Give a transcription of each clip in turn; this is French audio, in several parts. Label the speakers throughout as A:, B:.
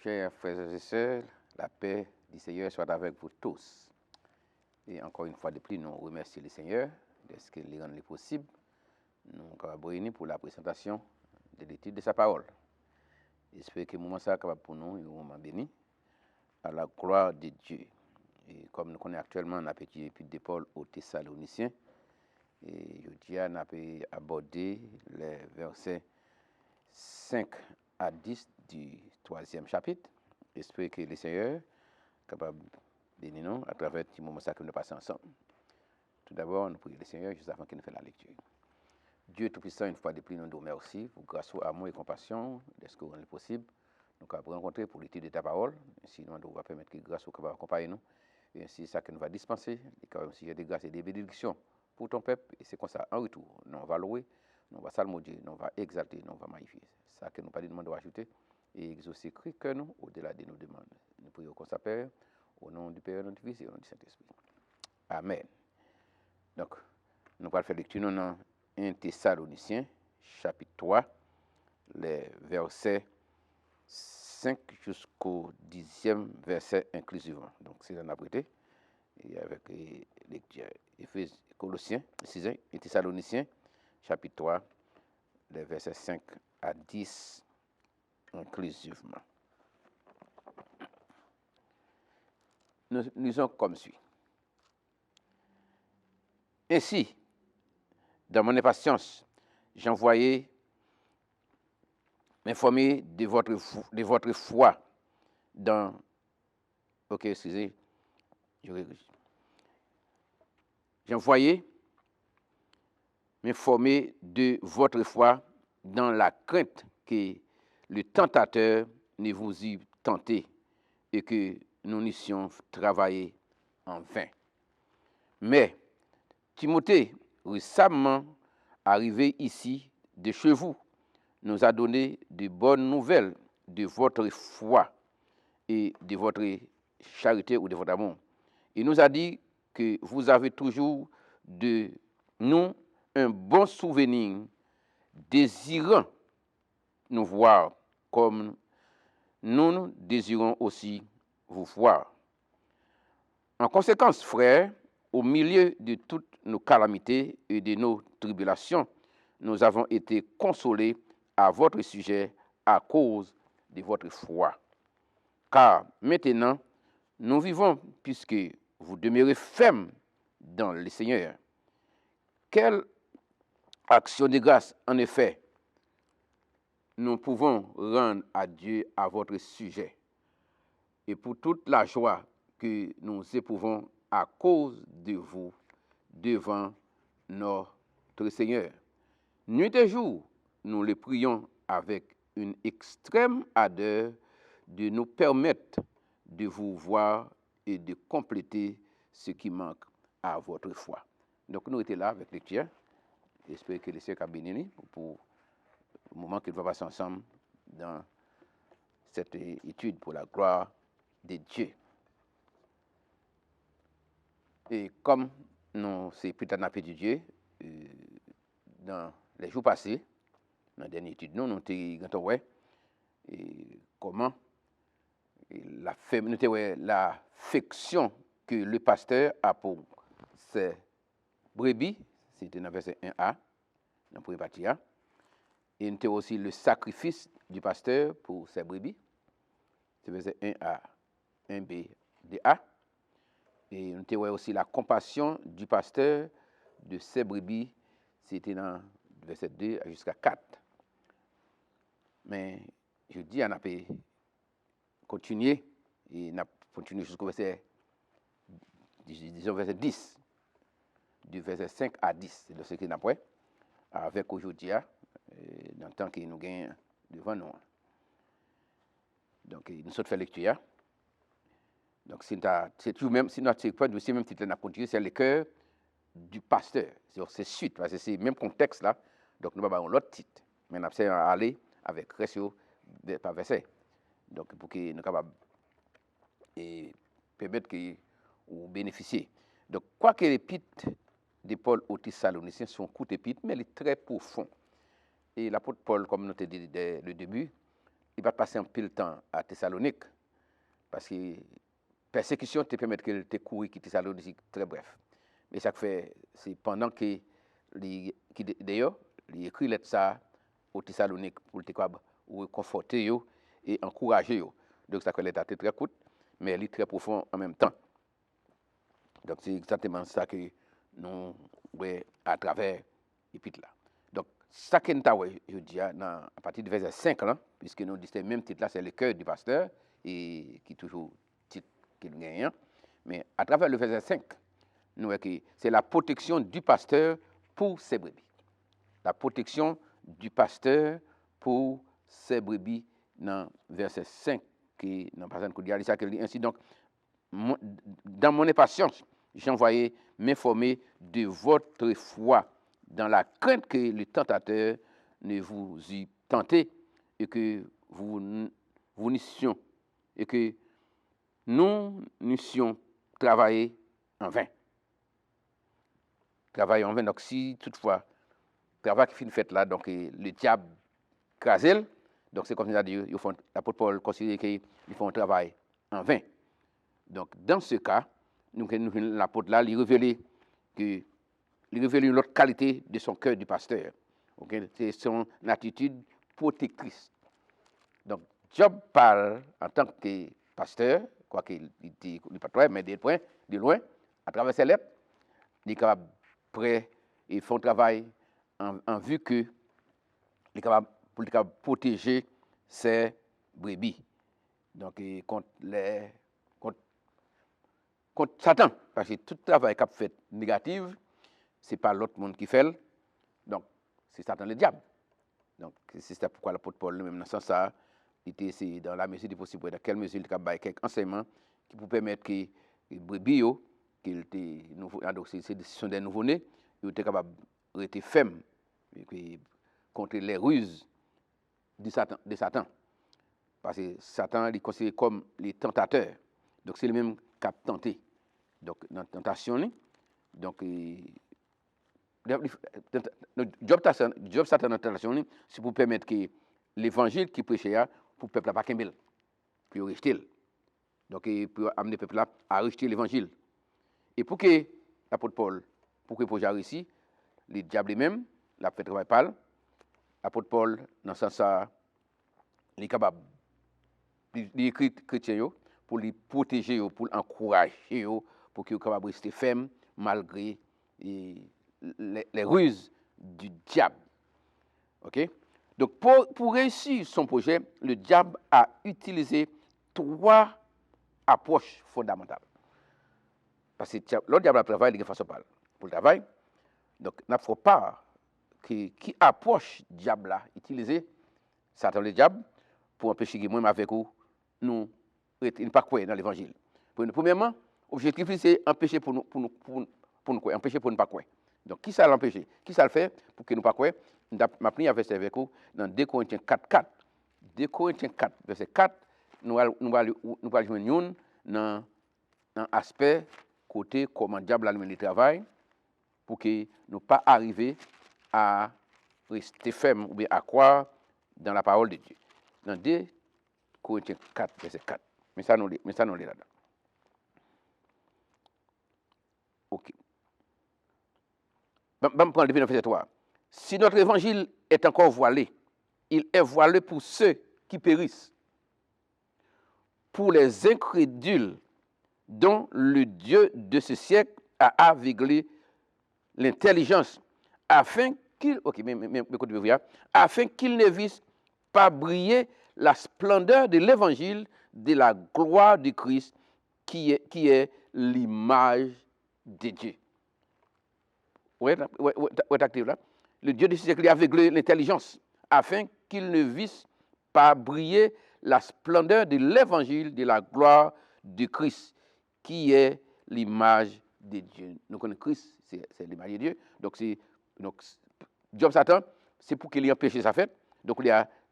A: Chers frères et sœurs, la paix du Seigneur soit avec vous tous. Et encore une fois de plus, nous remercions le Seigneur de ce qu'il rend possible. Nous sommes réunis pour la présentation de l'étude de sa parole. J'espère que le moment sera capable pour nous, un moment béni, à la gloire de Dieu. Et comme nous connaissons actuellement la petite épître de Paul aux Thessaloniciens, et je dis à aborder les versets 5 à 10 du 3e chapitre. J'espère que le Seigneur est capable de bénir nous à travers ce moment que nous passons ensemble. Tout d'abord, nous prions le Seigneur juste avant qu'il nous fasse la lecture. Dieu Tout-Puissant, une fois de plus, nous te remercions pour grâce, amour et compassion de ce que est possible. Nous avons rencontré pour l'étude de ta parole. Ainsi, nous devons permettre que grâce soit accompagner nous. Et ainsi, ça que nous va dispenser, et sujet de grâce et des bénédictions pour ton peuple. Et c'est comme ça, en retour, nous va louer, nous va salmodier, nous va exalter, nous va magnifier. C'est ça que nous pas demandons d'ajouter et exaucer que nous au-delà de nos demandes. Nous prions comme ça, Père, au nom du Père, du Fils et au nom du Saint-Esprit. Amen. Donc, nous allons faire lecture dans 1 Thessaloniciens, chapitre 3, les versets 5 jusqu'au 10e verset inclusivement. Donc, c'est un abrité. Et avec lecture Colossiens, et Thessaloniciens, chapitre 3, les versets 5 à 10 inclusivement. Nous lisons comme suit. Ainsi, dans mon impatience, j'envoyais m'informer de votre foi dans... Ok, excusez, j'envoyais m'informer de votre foi dans la crainte que le tentateur ne vous eût tenté et que nous n'eussions travaillé en vain. Mais Timothée, récemment arrivé ici de chez vous, nous a donné de bonnes nouvelles de votre foi et de votre charité ou de votre amour. Il nous a dit que vous avez toujours de nous un bon souvenir, désirant nous voir comme nous désirons aussi vous voir. En conséquence, frères, au milieu de toutes nos calamités et de nos tribulations, nous avons été consolés à votre sujet à cause de votre foi. Car maintenant, nous vivons puisque vous demeurez fermes dans le Seigneur. Quelle action de grâce, en effet, nous pouvons rendre à Dieu à votre sujet et pour toute la joie que nous éprouvons à cause de vous devant notre Seigneur. Nuit et jour, nous le prions avec une extrême ardeur de nous permettre de vous voir et de compléter ce qui manque à votre foi. Donc nous étions là avec lecture. J'espère que le Seigneur a béni pour le moment qu'il va passer ensemble dans cette étude pour la gloire de Dieu. Et comme nous, c'est peut-être un peu de Dieu, dans les jours passés, dans la dernière étude, nous avons vu comment l'affection que le pasteur a pour ses brebis, c'était dans le verset 1a, dans le premier partie A. Et nous avons aussi le sacrifice du pasteur pour ses brebis, c'est verset 1a, 1b, 2a. Et nous avons aussi la compassion du pasteur de ses brebis, c'était dans le verset 2 jusqu'à 4. Mais je dis, on a pu continuer, et on a continué jusqu'au verset, disons verset 10, du verset 5 à 10, c'est de ce qu'il y a après, avec aujourd'hui, dans le temps que nous gagnons devant nous. Donc, nous sommes fait lecture. Donc, c'est tout même, si notre c'est même titre qu'on a continué, c'est le cœur du pasteur. C'est suite, parce que c'est le même contexte là. Donc, nous avons l'autre titre. Mais nous allons aller avec ratio par verset. Donc, pour que nous soyons capables de permettre que vous bénéficiez. Donc, quoi que l'épître de Paul aux Thessaloniciens sont courtes épîtres, mais elle est très profonde. Et l'apôtre Paul, comme nous l'avons dit dès le début, il va passer un peu de temps à Thessalonique, parce que persécution te permet que te courir qui Thessalonique très bref. Mais ça fait, c'est pendant que, d'ailleurs, il écrit ça aux Thessaloniques pour te conforter et encourager. Donc ça fait l'état très court, mais il est très profond en même temps. Donc c'est exactement ça que nous voyons à travers l'épître là. Donc ça que nous je dis à partir du verset 5 là, puisque nous disons même titre là, c'est le cœur du pasteur, et qui est toujours titre qu'il gagne. Mais à travers le verset 5, nous voyons que c'est la protection du pasteur pour ses brebis. La protection du pasteur pour ses brebis dans verset 5, qui dans le passage de ça qu'il dit ainsi. Donc, dans mon impatience, j'envoyais m'informer de votre foi dans la crainte que le tentateur ne vous eût tenté et que vous n'eussions et que nous n'eussions travaillé en vain. Travailler en vain. Donc, si toutefois, travail qui finit fait là, donc le diable crase, donc c'est comme ça dit, l'apôtre Paul considère qu'ils font un travail en vain. Donc, dans ce cas, l'apôtre là, il révèle une autre qualité de son cœur du pasteur. Okay? C'est son attitude protectrice. Donc, Job parle en tant que pasteur, quoi qu'il dit pas toi, mais de loin, à travers ses lettres, il est capable prêt et font travail en vue que il est capable pour protéger ses brebis. Donc, contre Satan, parce que tout travail qu'a fait négatif, ce n'est pas l'autre monde qui fait. Donc, c'est Satan le diable. Donc, c'est ça pourquoi l'apôtre Paul, même dans ce sens, il était dans la mesure du possible, dans quelle mesure il a fait quelques enseignements qui pour permettre que les brebis, donc ce sont des nouveau-nés, ils étaient capables de rester fermes contre les ruses de Satan. Parce que Satan est considéré comme les tentateurs. Donc, c'est le même qui a tenté. Donc, dans la tentation, donc, Job Satan dans la tentation, c'est pour permettre que l'évangile qui prêchait pour le peuple à pas qu'il puis rejeter. Donc, pour amener le peuple à rejeter l'évangile. Et pour que l'apôtre Paul, pour que Paul ait réussi, les diables même, l'a fait travail par l'apôtre Paul, dans ce sens, il est capable d'écrire chrétiens pour les protéger, pour encourager, pour qu'ils soient capables de rester fermes malgré les ruses du diable. OK? Donc, pour réussir son projet, le diable a utilisé 3 approches fondamentales. Parce que le diable travaille de façon pour le travail. Donc, il ne faut pas qui approche le diable là, utiliser Satan le diable pour empêcher que moi avec vous, nous ne pas croire dans l'évangile. Premièrement, l'objectif c'est empêcher pour nous croire, empêcher pour ne pas croire. Donc, qui ça l'empêcher? Qui ça le fait pour que nous ne pas croire? Je vais prendre un verset avec vous dans 2 Corinthiens 4, 4. 2 Corinthiens 4, verset 4, nous allons joindre dans l'aspect côté comment le diable a le travail pour que nous ne pas arriver à rester ferme ou bien à croire dans la parole de Dieu. Dans 2 Corinthiens 4, verset 4. Mais ça, nous l'est là-dedans. OK. Je vais prendre le verset 3. Si notre évangile est encore voilé, il est voilé pour ceux qui périssent, pour les incrédules dont le Dieu de ce siècle a aveuglé l'intelligence, afin qu'ils ne vissent pas briller la splendeur de l'évangile de la gloire du Christ qui est l'image de Dieu. Le Dieu de ce siècle a aveuglé l'intelligence afin qu'ils ne vissent pas briller la splendeur de l'évangile de la gloire du Christ qui est l'image de Dieu. Nous connaissons Christ, c'est l'image de Dieu. Donc, Job Satan, c'est pour qu'il ait empêché sa fête. Donc,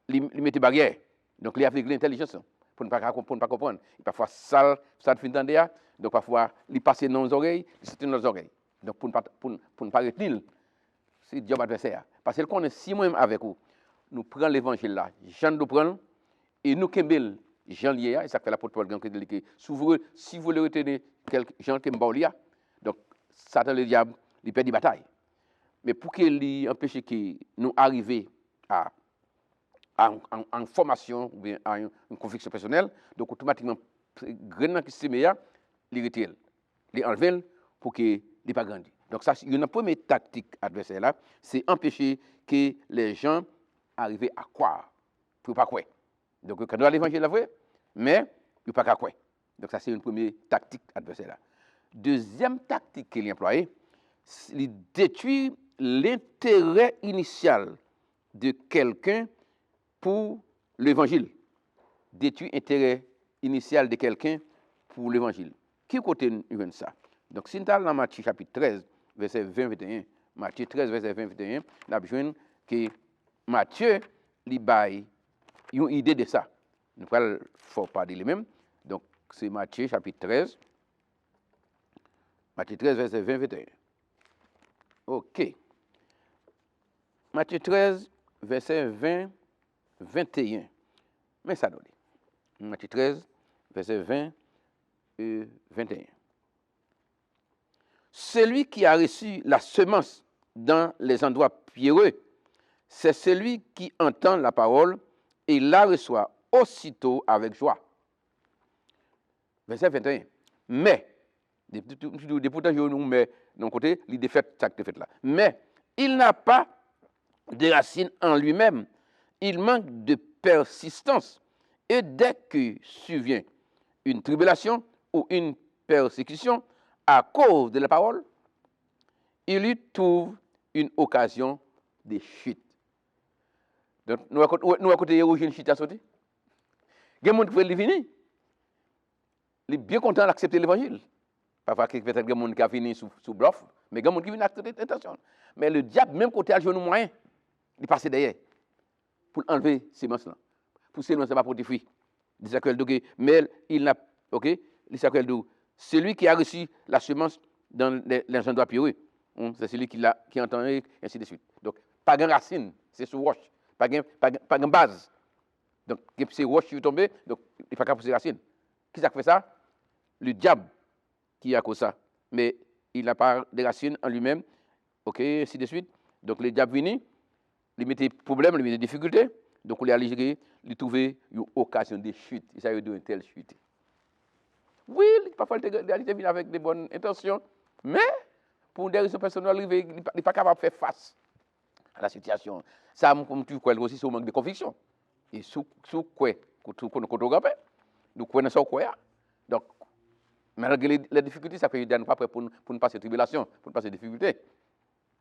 A: il met des barrières. Donc, il a aveuglé l'intelligence pour ne pas comprendre. Et parfois, ça fait entendre. Donc, parfois, il passe dans nos oreilles, il sortit dans nos oreilles. Donc, pour ne pas retenir, c'est Dieu adversaire. Parce que qu'on est si moi-même avec vous, nous prenons l'évangile là, Jean nous prend, Et nous, Kembel, Jean Lié, et ça fait l'apôtre Paul qui dit si vous voulez retenir quelques Jean Kembel, donc Satan le diable, il perd des batailles. Mais pour qu'il empêche que nous arrivions à en formation ou bien à une conviction personnelle, donc automatiquement, grand qui se met, il retire, il enlève pour qu'il n'ait pas grandi. Donc ça, une première tactique adversaire là, c'est empêcher que les gens arrivent à croire, pour pas croire. Donc quand on a l'évangile là vrai, mais il pas qu'à croire. Donc ça c'est une première tactique adversaire là. Deuxième tactique qu'il emploie, c'est détruire l'intérêt initial de quelqu'un pour l'évangile. Détruire l'intérêt initial de quelqu'un pour l'évangile. Qui côté nous ça? Donc si nous allons dans Matthieu chapitre 13, verset 20-21, Matthieu 13, verset 20-21, nous avons que Matthieu lui baille une idée de ça. Nous ne faut pas dire les mêmes. Donc c'est Matthieu chapitre 13. Matthieu 13, verset 20-21. OK. Matthieu 13, verset 20-21. Mais ça donne. Matthieu 13, verset 20 et 21. Celui qui a reçu la semence dans les endroits pierreux, c'est celui qui entend la parole et la reçoit aussitôt avec joie. Verset 21. Mais, pourtant, je nous mets de côté, il défaite ça que fait là. Mais, il n'a pas de racines en lui-même. Il manque de persistance. Et dès que survient une tribulation ou une persécution à cause de la parole, il lui trouve une occasion de chute. Donc, nous à côté de une chute à sauter. Il y a des gens qui veulent venir. Il est bien content d'accepter l'évangile. Parfois, peut-être qu'il y a des gens qui ont fini sous bluff, mais il y a des gens qui viennent accepter l'intention. Mais le diable, même côté à jouer nos moyens, il passe derrière pour enlever ces monstres-là. Pour ces monstres, ce n'est pas pour des fruits. Mais il n'a. OK? Il s'appelle d'où? Celui qui a reçu la semence dans les endroits pieux, c'est celui qui entend et ainsi de suite. Donc, pas de racine, c'est sous roche. Pas de base. Donc, c'est roche qui est tombé, donc il n'est pas capable de pousser racines. Qui ça fait ça? Le diable qui a cause ça. Mais il n'a pas de racines en lui-même. OK, ainsi de suite. Donc, le diable vient, il met des problèmes, il met des difficultés. Donc, on l'a allégé, il trouve une occasion de chute. Il s'agit d'une telle chute. Oui, parfois, il vient avec des bonnes intentions, mais pour des raisons personnelles, il n'est pas capable de faire face à la situation. Ça, comme tu crois aussi, c'est un manque de conviction. Et sous quoi, nous connaissons ça quoi. Donc, malgré les difficultés, ça fait que nous ne sommes pas prêts pour nous passer tribulation, pour nous passer difficultés.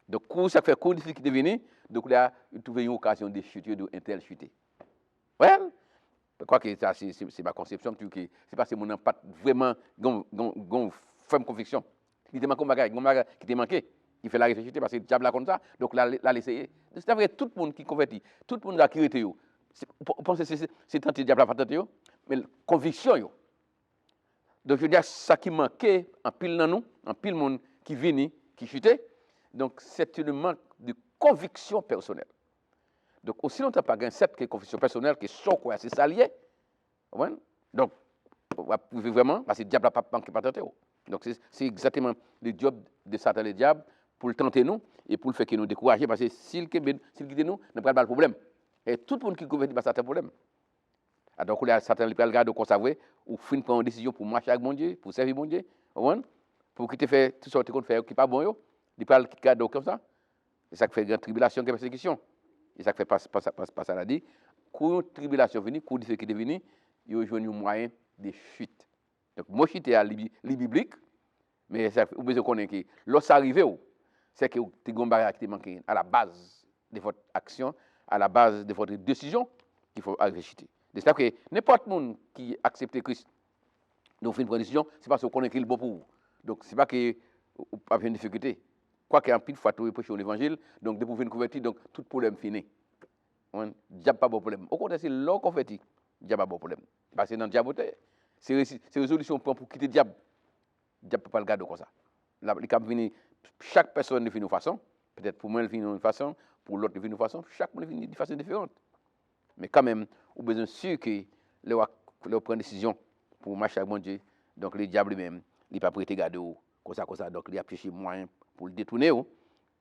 A: Donc, ça fait que difficulté venir, donc là, il trouve une occasion de chuter, de telle chuter. Well, je crois que ça, c'est ma conception, c'est parce que mon impact vraiment, une ferme conviction. Il te manque un bagage qui te manqué. Il fait la réfléchir parce que le diable là comme ça, donc là, l'essayer. C'est vrai, tout le monde qui convertit, tout le monde là qui est vous pensez que c'est tenté le diable à pas tenté, mais conviction. Donc, je veux dire, ça qui manquait en pile dans nous, en pile monde qui vient, qui chutait, donc c'est un manque de conviction personnelle. Donc, aussi longtemps pas gain cette conviction personnelle, que son quoi, c'est ça lié. Donc, vraiment, parce que le diable n'a pas manqué pas tenté. Donc, c'est exactement le job de Satan le diable pour le tenter nous et pour le faire que nous décourager, parce que s'il quitte nous, n'a pas de problème. Et tout le monde qui convertit, c'est un problème. Donc, Satan le garde comme ça, ou fin prendre une décision pour marcher avec mon Dieu, pour servir mon Dieu, pour qu'il te fait tout ce qu'on fait qui n'est pas bon, il parle qui garde comme ça. Et ça fait grande tribulation, grande persécution. Et ça fait pas ça l'a dit. Quand une tribulation vient, quand une difficulté vient, il y a un moyen de chute. Donc, moi, chute est biblique, mais vous besoin de connaître que lorsque ça arrive, c'est que tu as un bagage qui manque à la base de votre action, à la base de votre décision, qu'il faut arriver à chuter. C'est ça que n'importe qui qui accepte Christ, donc fait une décision, c'est parce qu'on connaît qu'il est bon pour vous. Donc, ce n'est pas que vous avez une difficulté. Quoi qu'il y ait un pile fois tout prêcher l'évangile, donc de pouvoir convertir, donc tout problème fini. Il n'y a pas de problème. Au contraire, c'est l'on converti, il n'y a pas de problème. Parce que dans le diable, c'est résolution pour quitter le diable. Le diable ne peut pas le garder comme ça. Chaque personne vit d'une façon. Peut-être pour moi, elle vit d'une façon, pour l'autre, elle vit d'une façon. Chaque monde vit d'une façon différente. Mais quand même, on a besoin sûr que leur prendre décision pour marcher avec mon Dieu. Donc le diable lui-même, il pas prêter garder comme ça. Donc il a cherché moyen pour le détourner,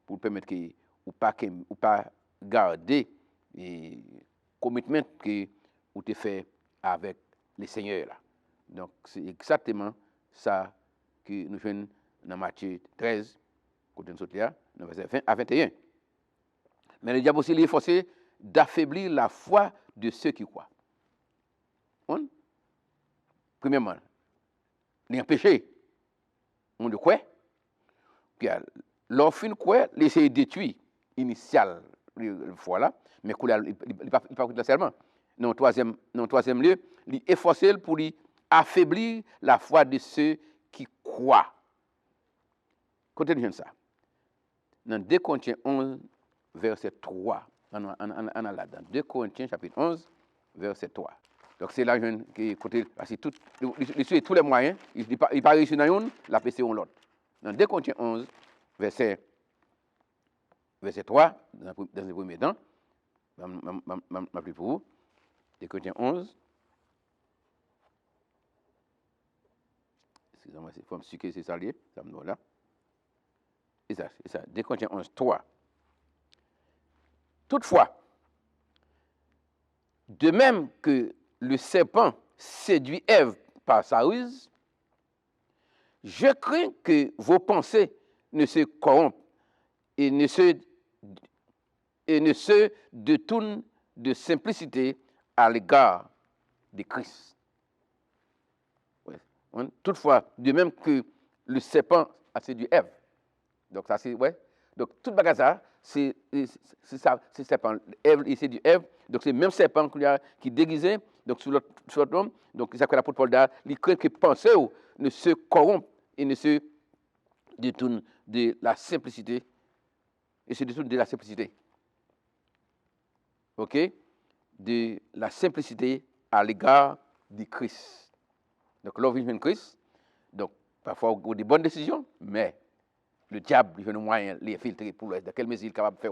A: pour permettre que ou pas garder et commitment que vous te fait avec le Seigneur là. Donc c'est exactement ça que nous faisons dans Matthieu 13, côté nous sommes là, dans verset 20 à 21. Mais le diable aussi est forcé d'affaiblir la foi de ceux qui croient. Premièrement, il y a un péché. On de quoi? L'offre de quoi? L'essayer de détruire initial, voilà, mais il ne pas là seulement. Dans le troisième lieu, il est forcé pour lui affaiblir la foi de ceux qui croient. Continuez ça. Dans 2 Corinthiens 11, verset 3, on a là dans 2 Corinthiens chapitre 11, verset 3. Donc c'est là qui côté parce que tous les moyens, il pas réussi dans une, la PC on l'autre. Dans 2 Corinthiens 11, verset 3, dans le premier temps, je plus pour vous. 2 Corinthiens 11. Excusez-moi, il faut me suivre, c'est ça lié, ça me donne là. C'est ça. 2 Corinthiens 11, 3. Toutefois, de même que le serpent séduit Ève par sa ruse, je crains que vos pensées ne se corrompent et ne se détournent de simplicité à l'égard de Christ. Ouais. Toutefois, de même que le serpent a séduit Ève. Donc ça c'est Donc toute bagarre ça, c'est ça, c'est serpent. Ève, il séduit Ève. Donc c'est le même serpent qui déguisé donc sur l'autre homme. Donc ça que l'apôtre Paul dit, il craint que pensées ne se corrompent et ne se détournent de la simplicité. Et se détournent de la simplicité. OK? De la simplicité à l'égard du Christ. Donc l'homme vient de Christ. Donc parfois on a des bonnes décisions, mais le diable, il veut nous moyens les filtrer pour de quelle mesure il est capable de faire.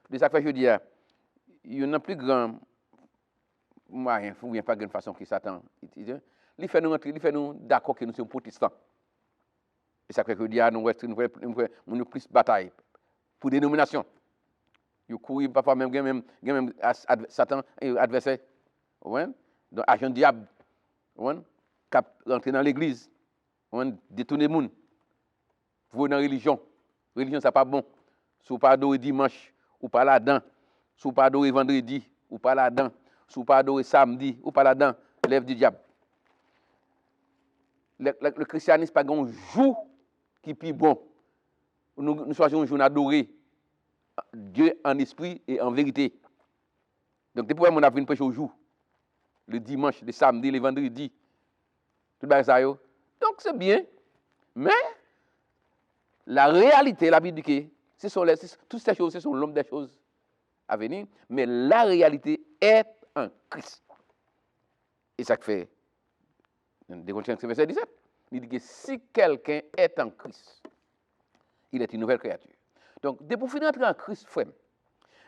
A: De ça que je dis, il y a un plus grand moyen, ou bien pas de façon que Satan utilise. Il fait nous d'accord que nous sommes protestants. Et ça fait que je dis, nous plus bataille pour dénomination. Il court parfois même Satan adversaire. Ouais? Donc agent diable. Ouais? Cap rentrer dans l'église. Ouais? Détourner les gens. Vous dans la religion. Religion, ça pas bon. Si vous pas adorer dimanche, ou pas là-dedans. Si vous pas adorer vendredi, ou pas là-dedans. Si vous pas adorer samedi, ou pas là-dedans. Lève du diable. Le christianisme pas un jour qui est plus bon. Nous choisissons un jour d'adorer Dieu en esprit et en vérité. Donc, depuis qu'on a vu une prêche au jour. Le dimanche, le samedi, le vendredi. Tout ça. Donc, c'est bien. Mais, la réalité, la Bible dit que toutes ces choses, ce sont l'homme des choses à venir. Mais la réalité est en Christ. Et ça fait, dans 2 Corinthiens verset 17, il dit que si quelqu'un est en Christ, il est une nouvelle créature. Donc, dès pour finir d'entrer en Christ, frère,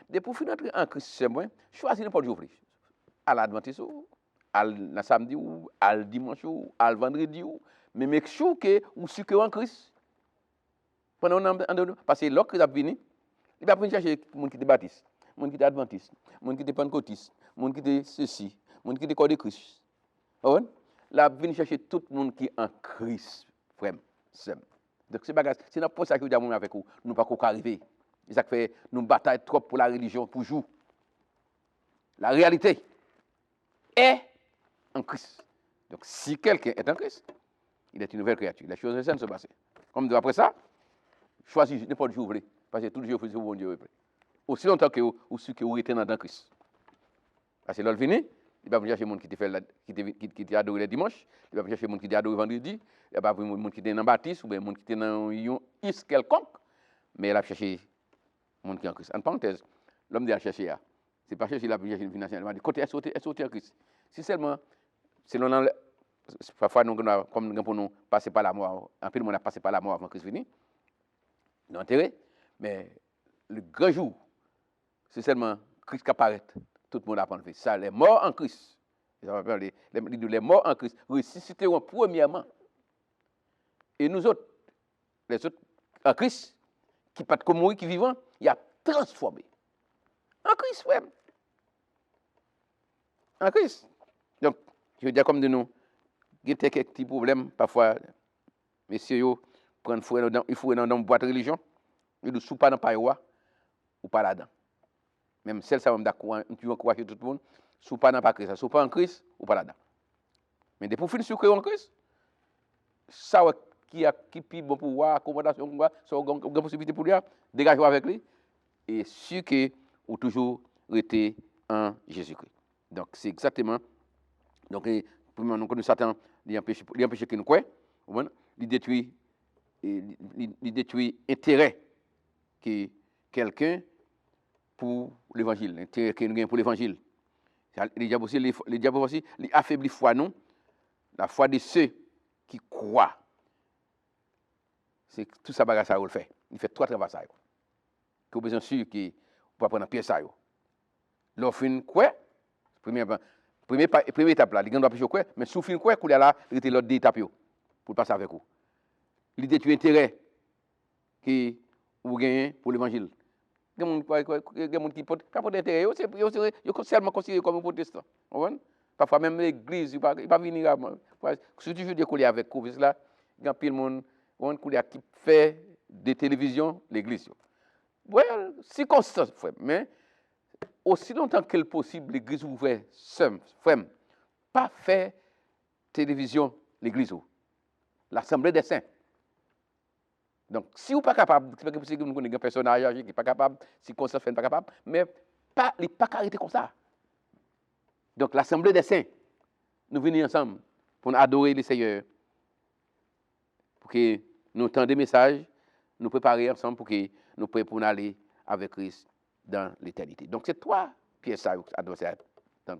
A: dès pour finir d'entrer en Christ, c'est moi, choisissez n'importe où. À l'Adventiste, à la samedi, ou à le dimanche, ou à le vendredi, mais make sure que vous suivez en Christ. Parce que lorsque vous avez venu, il va venir chercher les gens qui sont baptistes, les gens qui sont adventistes, les gens qui sont pentecôtistes, les gens qui sont ceci, les gens qui sont corps de Christ. Il va venir chercher tout le monde qui est en Christ, frère. Donc c'est notre pour ça que nous avons avec vous, nous ne pouvons pas arriver. C'est ça qui fait nous bataillons trop pour la religion, pour jouer. La réalité est en Christ. Donc si quelqu'un est en Christ, il est une nouvelle créature. Les choses saines se passent. Comme après ça, choisissez n'importe où vous voulez. Parce que tout le jour, vous bon Dieu. Aussi longtemps que vous êtes dans Christ. Parce que l'autre venu, il va venir chercher les gens qui te adoré le dimanche, il va venir chercher les gens qui te adoré le vendredi, il va venir chercher les gens qui étaient dans le baptiste, ou bien les gens qui étaient dans un is quelconque, mais il va chercher les gens qui sont en Christ. En parenthèse, l'homme dit chercher, c'est pas chercher, il va venir chercher une financière, il va dire, côté, est-ce en Christ? Si seulement, selon parfois, comme pour nous passer par la mort, un peu de monde a passé par la mort avant Christ venu, nous enterré, mais le grand jour, c'est seulement Christ qui apparaît, tout le monde a enlevé. Ça, les morts en Christ. Les morts en Christ ressusciteront premièrement. Et nous autres, les autres en Christ, qui pas de mourir, qui vivant, il a transformé. En Christ, frère. En Christ. Donc, je veux dire comme de nous, il y a quelques petits problèmes, parfois, messieurs, il faut dans une boîte de religion, ils ne sont pas dans le pays, ou pas là-dedans. Même celle ça va me d'accord, tu vas encourager tout le monde, sous pas dans pas Christ, sous pas en Christ ou pas là-dedans. Mais depuis finir sur en Christ, ça qui plus bon pour voir accommodation pour voir, ça une possibilité pour lui, dégager avec lui et sûr que ou toujours rester en Jésus-Christ. Donc c'est exactement donc premièrement nous connaissons Satan, il empêche que nous croyons, il détruit intérêt que quelqu'un pour l'évangile, l'intérêt que nous avons pour l'évangile. Les diables aussi, il affaiblit la foi, non? La foi de ceux qui croient. C'est tout ça, ça le fait. Il fait trois travaux. Que vous besoin sûr que vous pouvez prendre pièce ça. L'offre quoi? Première étape là, il doit pêcher quoi? Mais sous fin quoi, là, il était l'autre étape pour passer avec vous. Il détruit l'intérêt que vous gagnez pour l'évangile. Il y a des gens qui n'ont pas d'intérêt, ils seulement considérés comme un protestant. Parfois même l'église, il ne va pas venir. Si tu veux décoller avec Covid, là, il y a plein de monde qui fait des télévisions, l'église. Well, c'est constant, mais aussi longtemps que possible, l'église ouvre seul, pas faire télévision, l'église. L'assemblée des saints. Donc, si vous n'êtes pas capable, c'est possible que vous connaissez un personnage qui n'est pas capable, si Constant n'est pas capable, mais il n'est pas arrêté comme ça. Donc, l'Assemblée des saints, nous venons ensemble pour adorer le Seigneur, pour que nous entendons des messages, nous préparer ensemble pour que nous puissions aller avec Christ dans l'éternité. Donc, c'est trois pièces à adversaire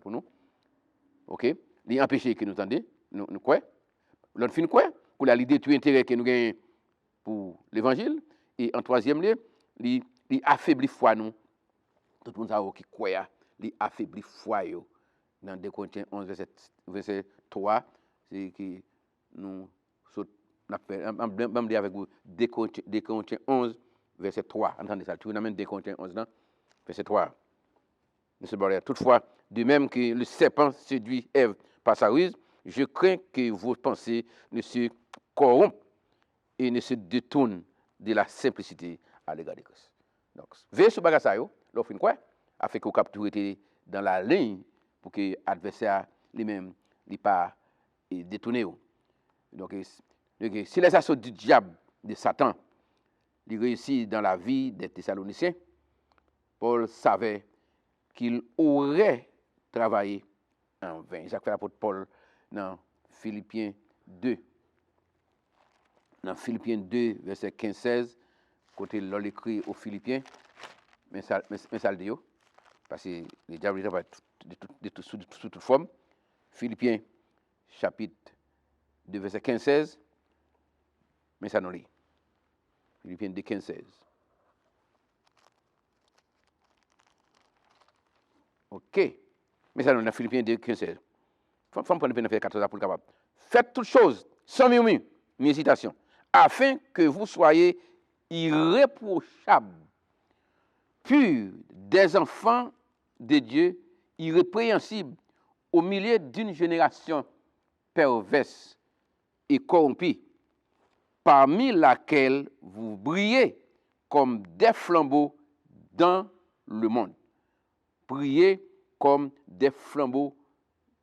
A: pour nous. OK? Les empêcher que nous entendions, nous croyons. L'autre fin quoi? Pour la l'idée tout intérêt que nous gagnons pour l'évangile. Et en troisième lieu, il affaiblit foi nous. Tout le monde qui croit, il affaiblit foi. Dans 2 Corinthiens 11, verset 3, c'est que nous avons avec vous 2 Corinthiens 11, verset 3. Entendez ça, tu vous amènes 2 Corinthiens 11, verset 3. Toutefois, de même que le serpent séduit Ève par sa ruse, je crains que vos pensées ne se corrompent et ne se détournent de la simplicité à l'égard de Christ. Donc, veillez sur bagage, l'offre quoi, afin que vous capturez dans la ligne pour que l'adversaire lui-même ne pas détourner. Donc, si les assauts du diable, de Satan, il réussit dans la vie des Thessaloniciens, Paul savait qu'il aurait travaillé en vain. Ça fait l'apôtre Paul dans Philippiens 2. Dans Philippiens 2, verset 15-16, côté l'on écrit aux Philippiens, mais ça le dit, parce que les diables travaillent sous toute forme. Philippiens, chapitre 2, verset 15-16, mais ça nous lit. Philippiens 2, 15-16. OK. Mais ça nous lit dans Philippiens 2, 15-16. Faut prendre le faire 14 pour le capable. Faites toutes choses sans murmure, ni hésitation, afin que vous soyez irréprochables, purs, des enfants de Dieu, irrépréhensibles, au milieu d'une génération perverse et corrompue, parmi laquelle vous brillez comme des flambeaux dans le monde. Brillez comme des flambeaux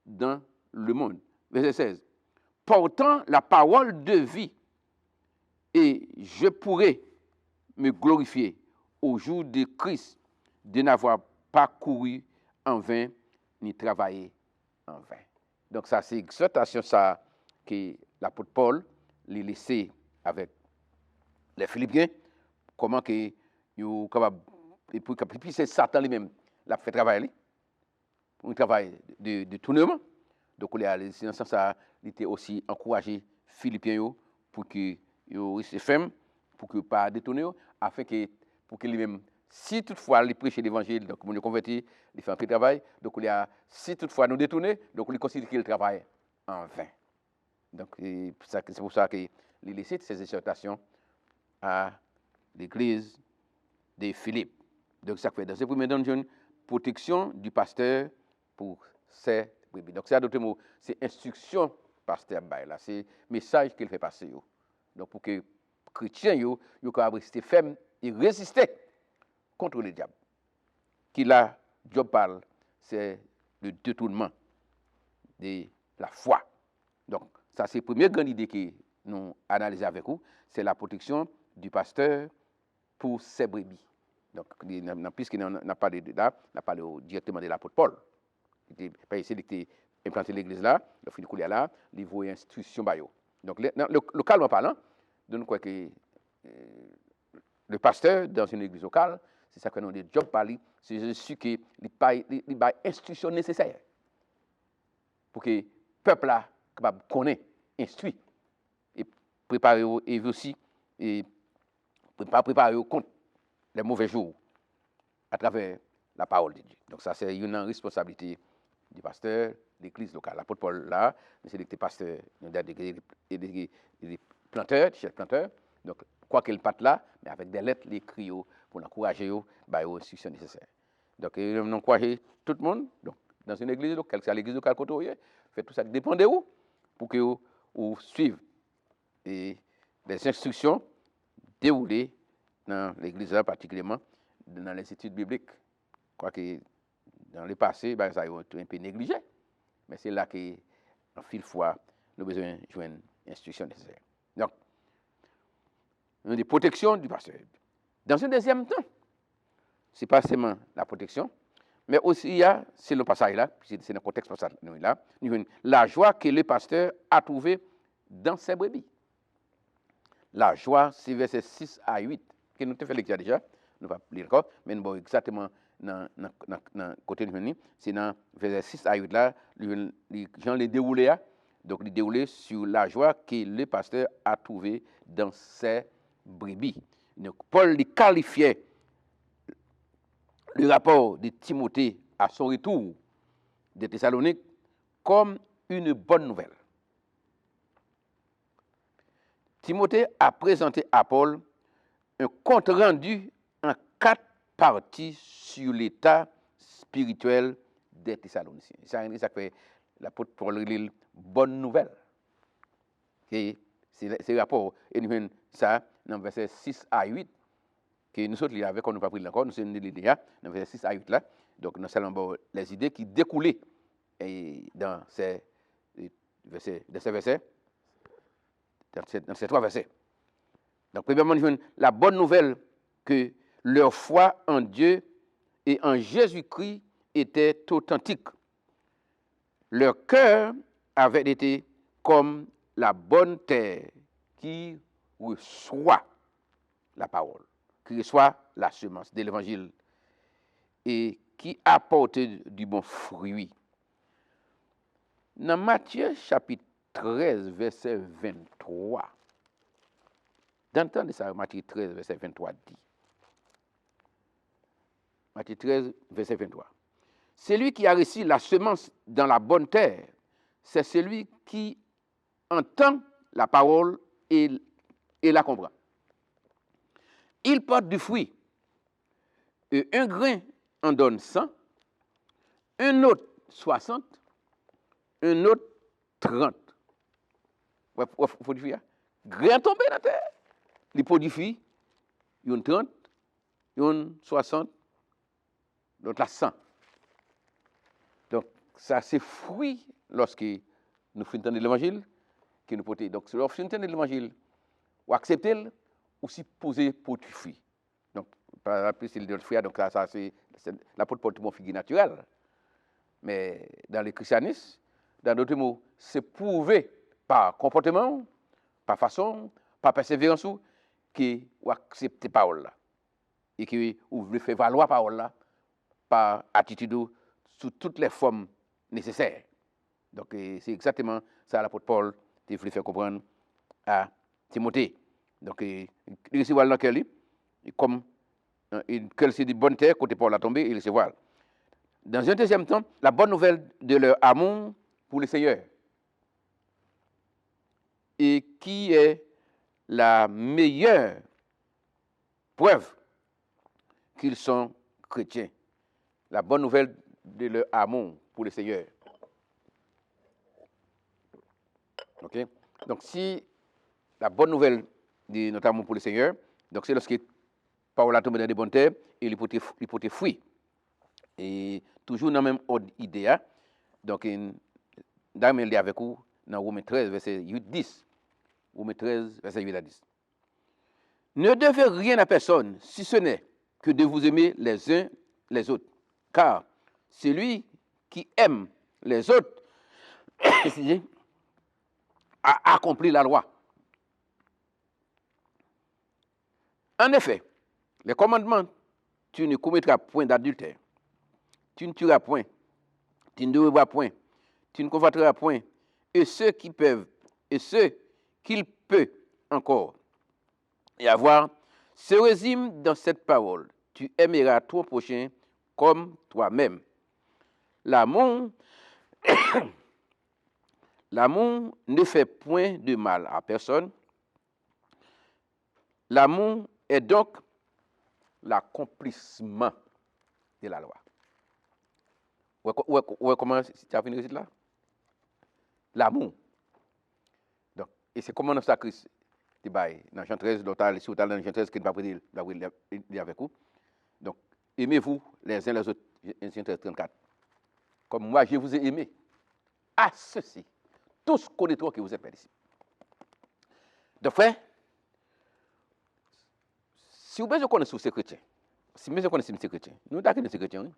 A: dans le monde. Verset 16. Portant la parole de vie, et je pourrai me glorifier au jour de Christ de n'avoir pas couru en vain ni travaillé en vain. Donc ça, c'est l'exhortation ça que l'apôtre Paul l'a laissé avec les Philippiens, comment que vous capable, et puis c'est Satan lui-même l'a fait travailler, un travail de tournement. Donc il a dans ce sens il était aussi encouragé Philippiens pour que ils restent fermes, pour que pas détourner, afin que pour que lui-même si toutefois il prêche l'évangile, donc nous convertis, il fait un peu de travail, donc si toutefois nous détourner, donc il considère qu'il travaille en vain. Donc c'est pour ça qu'il laisse ces exhortations à l'église de Philippe. Donc ça fait dans ce premier temps, une protection du pasteur pour ses brebis. Donc c'est à d'autres mots, c'est instruction pasteur là, c'est message qu'il fait passer. Donc pour que chrétiens yo rester ferme et résister contre le diable. Qui là, Job parle, c'est le détournement de la foi. Donc ça c'est la première grande idée que nous analysons avec vous, c'est la protection du pasteur pour ses brebis. Donc, puisqu'il n'a pas parlé de là, on a parlé directement de l'apôtre Paul. Il était implanté l'église là, le fil couler là, il voit instruction. Donc, localement parlant, nous croyons que le pasteur dans une église locale, c'est ça que nous dit Job parle, c'est sûr qu'il a instruction nécessaire pour que le peuple là capable connaître, instruit et préparer et aussi et préparer contre les mauvais jours à travers la parole de Dieu. Donc ça, c'est une responsabilité du pasteur, l'église locale. L'apôtre Paul, là, c'est le pasteur, des planteurs, chefs planteurs. Donc, quoi qu'il parte là, mais avec des lettres, les cris pour l'encourager aux instructions nécessaires. Donc, nous encourageons tout le monde, donc, dans une église locale, quelle que soit l'église locale côté, faites tout ça, dépend de vous, pour que vous suivez les instructions déroulées dans l'église là, particulièrement dans les études bibliques. Quoi que dans le passé, ça a été un peu négligé. Mais c'est là qu'en fil fois, nous avons besoin de jouer une instruction nécessaire. Donc, une des protections du pasteur. Dans un deuxième temps, ce n'est pas seulement la protection, mais aussi il y a, c'est le passage là, c'est dans le contexte passage là, la joie que le pasteur a trouvée dans ses brebis. La joie, c'est versets 6 à 8, que nous avons fait lecture déjà, nous ne va pas lire encore, mais nous avons exactement dans le côté de c'est dans verset 6 à 8 là, les gens les déroulent, donc les déroulent sur la joie que le pasteur a trouvée dans ses brebis. Donc, Paul les qualifiait le rapport de Timothée à son retour de Thessalonique comme une bonne nouvelle. Timothée a présenté à Paul un compte rendu en 4 parties sur l'état spirituel des Thessaloniciens. Ça fait l'apôtre Paul dit bonne nouvelle. Et c'est rapport, et nous ça dans verset 6 à 8, que nous autres, avec on n'a pas pris encore, nous sommes déjà dans verset 6 à 8 là. Donc nous allons les idées qui découlaient dans ces versets, dans ces 3 versets. Donc, premièrement, la bonne nouvelle que leur foi en Dieu et en Jésus-Christ était authentique. Leur cœur avait été comme la bonne terre qui reçoit la parole, qui reçoit la semence de l'évangile et qui apporte du bon fruit. Dans Matthieu chapitre 13, verset 23, d'entendre ça, Matthieu 13, verset 23 dit. Matthieu 13, verset 23. Celui qui a reçu la semence dans la bonne terre, c'est celui qui entend la parole et la comprend. Il porte du fruit. Et un grain en donne 100, un autre 60, un autre 30. Il faut dire, grain tombé dans la terre. Il produit fruit, il y a 30, il y a 60, l'autre la 100. Donc, ça, c'est fruit lorsque nous faisons l'évangile qui nous porte. Donc, lorsque nous faisons l'évangile, ou accepter, aussi poser pour du fruit. Donc, par exemple, c'est le fruit, donc ça c'est l'apôtre porte mon figure naturelle. Mais dans le christianisme, dans d'autres mots, c'est prouvé par comportement, par façon, par persévérance, que vous acceptez la parole là. Et que vous voulez faire valoir la parole là par attitude sous toutes les formes nécessaires. Donc, c'est exactement ça l'apôtre Paul qui voulait faire comprendre à Timothée. Donc, il réussit dans le cœur, comme Qu'elle c'est de bonne terre, côté pour la tomber et recevoir. Dans un deuxième temps, la bonne nouvelle de leur amour pour le Seigneur. Et qui est la meilleure preuve qu'ils sont chrétiens. La bonne nouvelle de leur amour pour le Seigneur. OK? Donc, si la bonne nouvelle de notre amour pour le Seigneur, donc c'est lorsque Paul a tombé dans des bonnes terres et il peut être fruit. Et toujours dans la même idée, donc, dans il est avec vous, dans Romains 13, verset 8-10. Romains 13, verset 8 à 10. Ne devez rien à personne, si ce n'est que de vous aimer les uns les autres. Car celui qui aime les autres a accompli la loi. En effet, les commandements, tu ne commettras point d'adultère, tu ne tueras point, tu ne devras point, tu ne convoiteras point, et ceux qu'il peut encore y avoir se résume dans cette parole. Tu aimeras ton prochain comme toi-même. L'amour ne fait point de mal à personne. L'amour est donc l'accomplissement de la loi. Ouais, comment tu as fini là? L'amour. Donc, et c'est comment ça Christ dans Jean 13, si vous allez dans Jean 13, qui ne va pas dire avec vous. Donc, aimez-vous les uns les autres, Jean 13, 34. Comme moi, je vous ai aimé. À ceci, tous connaîtront que vous êtes ici. Donc, frère, si vous besoin de connaître ces chrétiens, si vous connaissez ces chrétiens, nous d'accord ces chrétiens,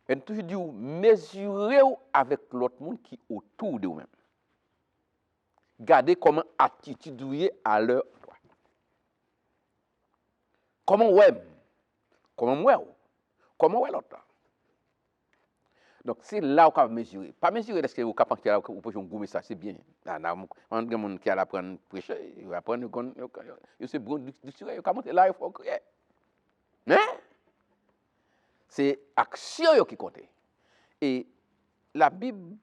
A: et toujours dit, mesurez avec l'autre monde qui est autour de vous-même. Gardez comment attitude à leur droit. Comment ouais, comment l'autre. Donc c'est là où on va mesurer. Pas mesurer est-ce que vous capable de vous poser un gros message, c'est bien. On a un monde qui a apprendre prêcher, il va apprendre il se bon du il va monter là il faut crier. Mais c'est action qui compte. Et la Bible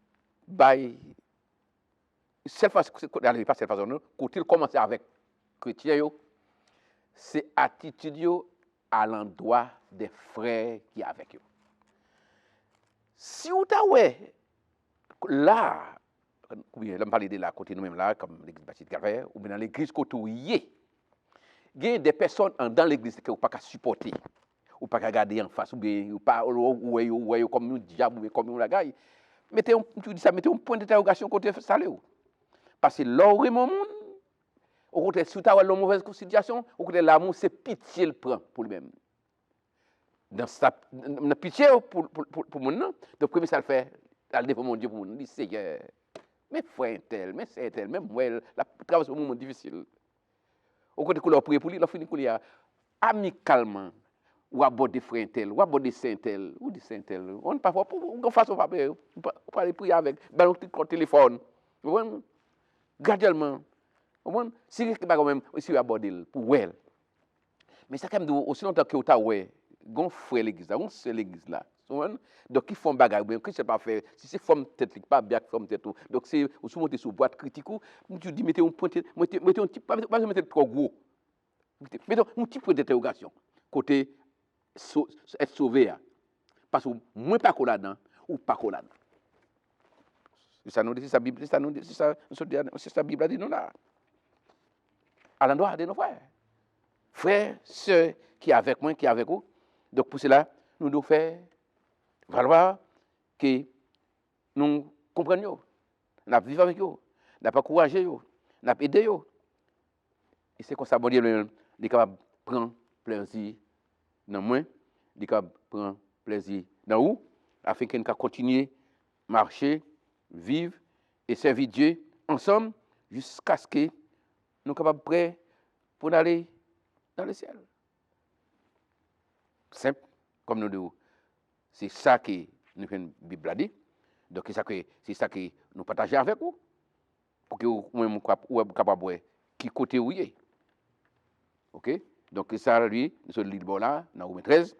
A: by cette façon, pas cette façon, quand il commence avec chrétien, c'est attitude à l'endroit des frères qui sont avec eux. Si vous avez là, ou bien on parle de là, côté nous-mêmes là, comme l'église Baptiste Calvaire, ou bien dans l'église côté où il y a des personnes dans l'église que vous ne pouvez pas supporter, ou pas regarder en face, ou bien pas comme nous diable, ou comme nous la gagne. Mettez un point d'interrogation côté salé. Parce que l'or est mon monde, au côté si tu as une mauvaise situation, au côté l'amour, c'est pitié le prend pour lui-même. Dans sa pitié pour mon nom, donc premier ça le fait, aller devant mon Dieu pour mon dit Seigneur, mais frère tel, mais c'est tel, même moi, la traverse un moment difficile. Au côté que l'on prie pour lui, l'on finit pour lui amicalement, ou aborder frère tel, ou aborder saint tel, ou dit saint tel. On parfois pour façon papier, pour aller prier avec, dans le téléphone. Graduellement, si quelqu'un va même aussi aborder pour elle. Mais ça quand même aussi longtemps que tu as ouais, gon frère l'église là, on c'est l'église là. Donc ils font bagarre bien que c'est pas faire si c'est forme tête pas bien forme tête tout. Donc c'est aussi monter sur boîte critique ou tu dis mettez un point mettez un petit pas mettre trop gros. Mettez un petit point d'interrogation côté être sauvé parce que moins pas là-dedans ou pas là-dedans. Ça nous dit c'est sa Bible, c'est ça nous dit c'est ça Bible a dit nous là. À l'endroit de nos frères. Frères, sœurs qui est avec moi, qui est avec vous. Donc pour cela, nous devons faire valoir que nous comprenions. Nous vivons avec eux. Nous pas encouragé, nous aidé. Et c'est comme ça, bon Dieu, il est capable de prendre plaisir dans moi, il est capable de prendre plaisir dans vous, afin que nous puissions continuer à marcher, vivre et servir Dieu ensemble jusqu'à ce que nous soyons capables prêts pour aller dans le ciel. Simple, comme nous disons. C'est ça que nous faisons la Bible a dit. Donc c'est ça que nous partageons avec vous. Pour que vous soyez capable de qui côté où il est. OK? Donc, ça, lui, nous lit bon là, dans Romains 13,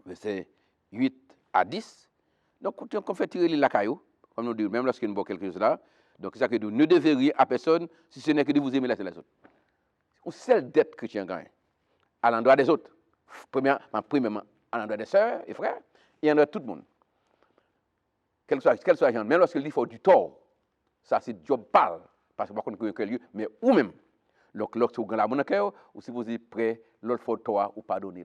A: verset 8 à 10. Donc, quand on fait tirer la caillou, comme nous disons, même lorsqu'il nous quelque chose là, donc c'est ça que nous ne devons rien à personne si ce n'est que de vous aimer les autres. Ou seule dette chrétien gagne à l'endroit des autres. Premièrement, à l'endroit des sœurs et frères, et à l'endroit de tout le monde. Quel soit genre, même lorsqu'il dit qu'il faut du tort, ça c'est Job parle, parce que par contre, quel lieu, mais ou même, lorsque vous avez la monnaie, ou si vous êtes prêt, l'autre faut tort ou pardonner,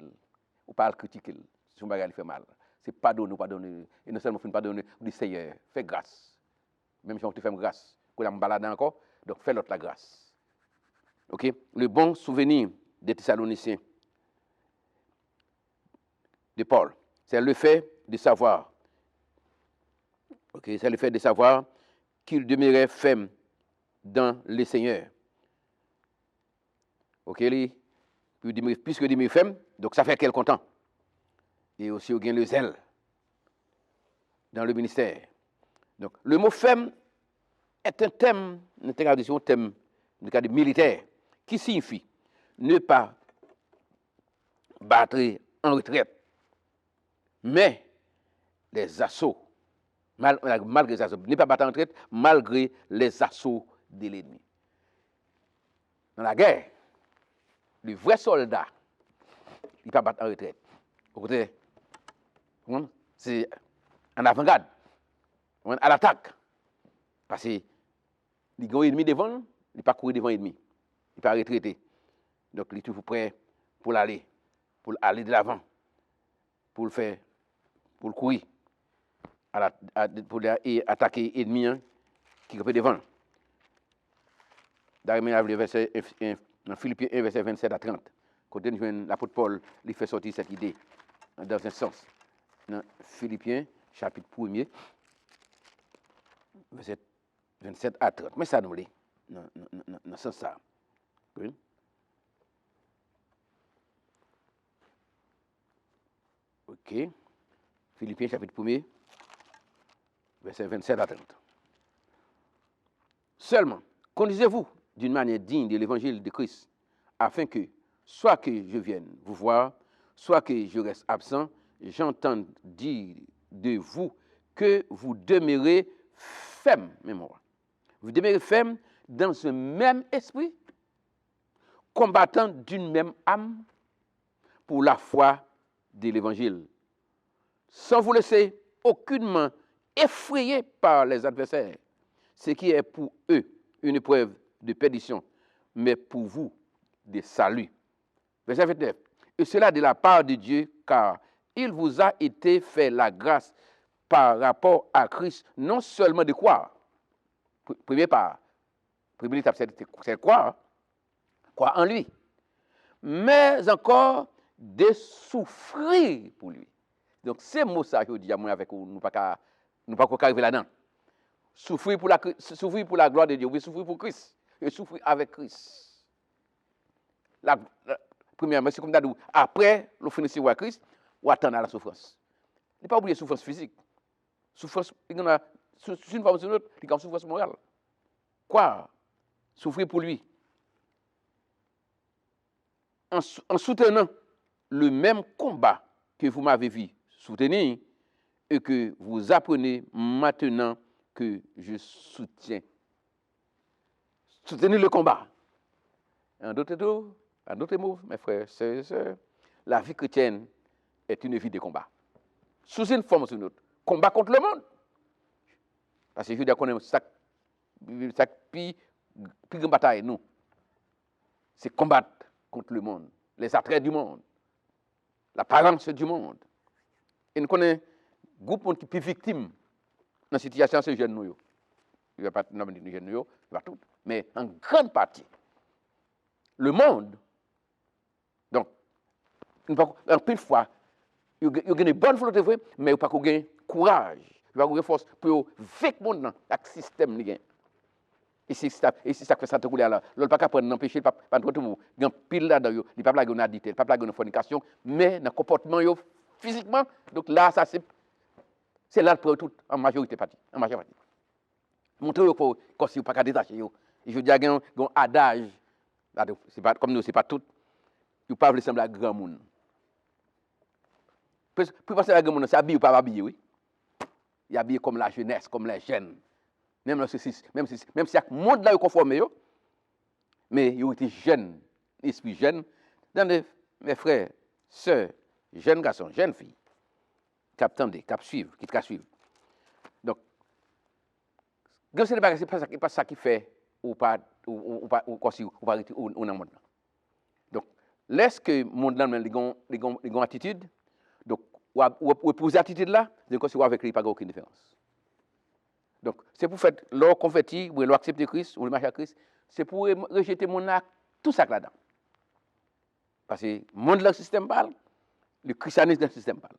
A: ou pas le critiquer, si vous m'avez fait mal. C'est pardonner ou pardonner. Et non seulement pardonner, vous dites Seigneur, fais grâce. Même si on te fait grâce, qu'on a me balade encore, donc fais l'autre la grâce. Ok? Le bon souvenir des Thessaloniciens de Paul, c'est le fait de savoir. Ok? C'est le fait de savoir qu'il demeurait ferme dans le Seigneur. Ok? Puisque il demeurait ferme, donc ça fait quelque temps. Et aussi, il y a le zèle dans le ministère. Donc, le mot ferme est un thème, un thème militaire, qui signifie ne pas battre en retraite, mais les assauts, malgré les assauts, ne pas battre en retraite, malgré les assauts de l'ennemi. Dans la guerre, le vrai soldat, il ne peut pas battre en retraite. Au côté, c'est en avant-garde, à l'attaque. Parce que il y a un ennemi devant, il ne pas courir devant l'ennemi, il ne pas retraiter. Donc, il est toujours prêt pour aller de l'avant, pour le faire, pour le courir, pour attaquer l'ennemi qui est devant. D'ailleurs, le verset dans Philippiens 1, verset 27 à 30, quand l'apôtre Paul lui fait sortir cette idée dans un sens. Dans Philippiens, chapitre 1er, verset 27 à 30. Mais ça nous l'est, dans ce sens-là. Oui. Ok. Philippiens, chapitre 1er, verset 27 à 30. Seulement, conduisez-vous d'une manière digne de l'évangile de Christ, afin que, soit que je vienne vous voir, soit que je reste absent, j'entende dire de vous que vous demeurez ferme, mémoire. Vous demeurez ferme dans ce même esprit, combattant d'une même âme pour la foi de l'évangile, sans vous laisser aucunement effrayer par les adversaires, ce qui est pour eux une épreuve de perdition, mais pour vous, de salut. Verset 29. Et cela de la part de Dieu, car il vous a été fait la grâce par rapport à Christ, non seulement de croire. Première étape, c'est croire en lui, mais encore de souffrir pour lui. Donc, c'est mot ça que je dis à moi avec vous, nous ne pouvons pas arriver là-dedans. Souffrir pour la gloire de Dieu, oui, souffrir pour Christ, et souffrir avec Christ. Premièrement, c'est comme ça, après le finissement avec Christ, on attend à la souffrance. Ne pas oublier la souffrance physique. Souffrance, il y en a, sur une forme ou sur une autre, il y a une souffrance morale. Quoi? Souffrir pour lui. En soutenant le même combat que vous m'avez vu soutenir et que vous apprenez maintenant que je soutiens. Soutenir le combat. En d'autres mots, mes frères, sœurs, la vie chrétienne est une vie de combat. Sous une forme ou sous une autre. Combat contre le monde. Parce que je veux dire qu'on est ça plus grande bataille, nous. C'est combattre contre le monde, les attraits du monde, l'apparence du monde. Et nous connaissons un groupe de gens qui sont plus victimes dans la situation, c'est les jeunes nous. Il ne va pas nommer les jeunes nous, pas tout, mais en grande partie. Le monde, donc, en pile fois, il y a une bonne volonté, mais il n'y a pas de courage, il n'y a pas de force pour vaincre le monde dans le système. Et c'est ça que ça te roule là. L'autre pas capable d'empêcher pas de retrouver. Il y a pile là dedans, il pas blague on addict, il pas blague on fornication, mais dans comportement physiquement, donc là ça c'est là pour tout en majorité partie, Montrer faut comme si pas détacher yo. Et je dis il y a un adage, c'est pas comme nous c'est pas tout. Vous pas voulu sembler à grand monde. Pour passer à la grand monde, c'est habillé ou pas habillé, oui. Il est habillé comme la jeunesse, comme les jeunes. Même si le monde là est conformé, mais il était jeune, esprit jeune. Dans mes frères, sœurs, jeunes garçons, jeunes filles, qui attendent, qui suivent, qui te suivent. Donc, c'est pas ça qui fait ou pas arrêter ou dans le monde. Donc, laisse que le monde là les attitude. Donc, ou poser attitude là, donc si vous avec lui pas aucune différence. Donc, c'est pour faire leur convertir ou leur accepter Christ ou le marcher à Christ, c'est pour rejeter mon acte tout ça là-dedans. Parce que le monde le système parle, le christianisme le système parle.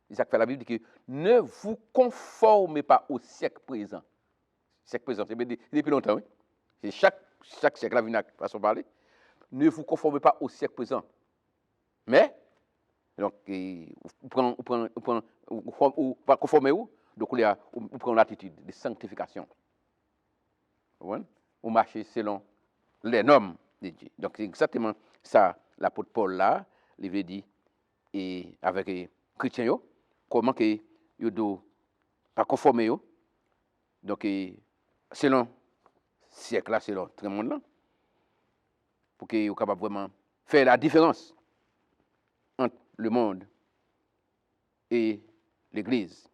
A: C'est ça que fait la Bible dit que ne vous conformez pas au siècle présent. Siècle présent, c'est depuis longtemps, oui. C'est chaque siècle, la vie n'a pas façon de parler. Ne vous conformez pas au siècle présent. Mais, donc, vous pas conformer où? Donc, vous prenez l'attitude de sanctification. Vous marchez selon les normes de Dieu. Donc, c'est exactement ça, l'apôtre Paul là, il veut dire, et avec les chrétiens, comment que vous doivent pas conformer. Donc, selon siècle là, selon tout le monde là, pour que vous soyez capable vraiment faire la différence entre le monde et l'Église.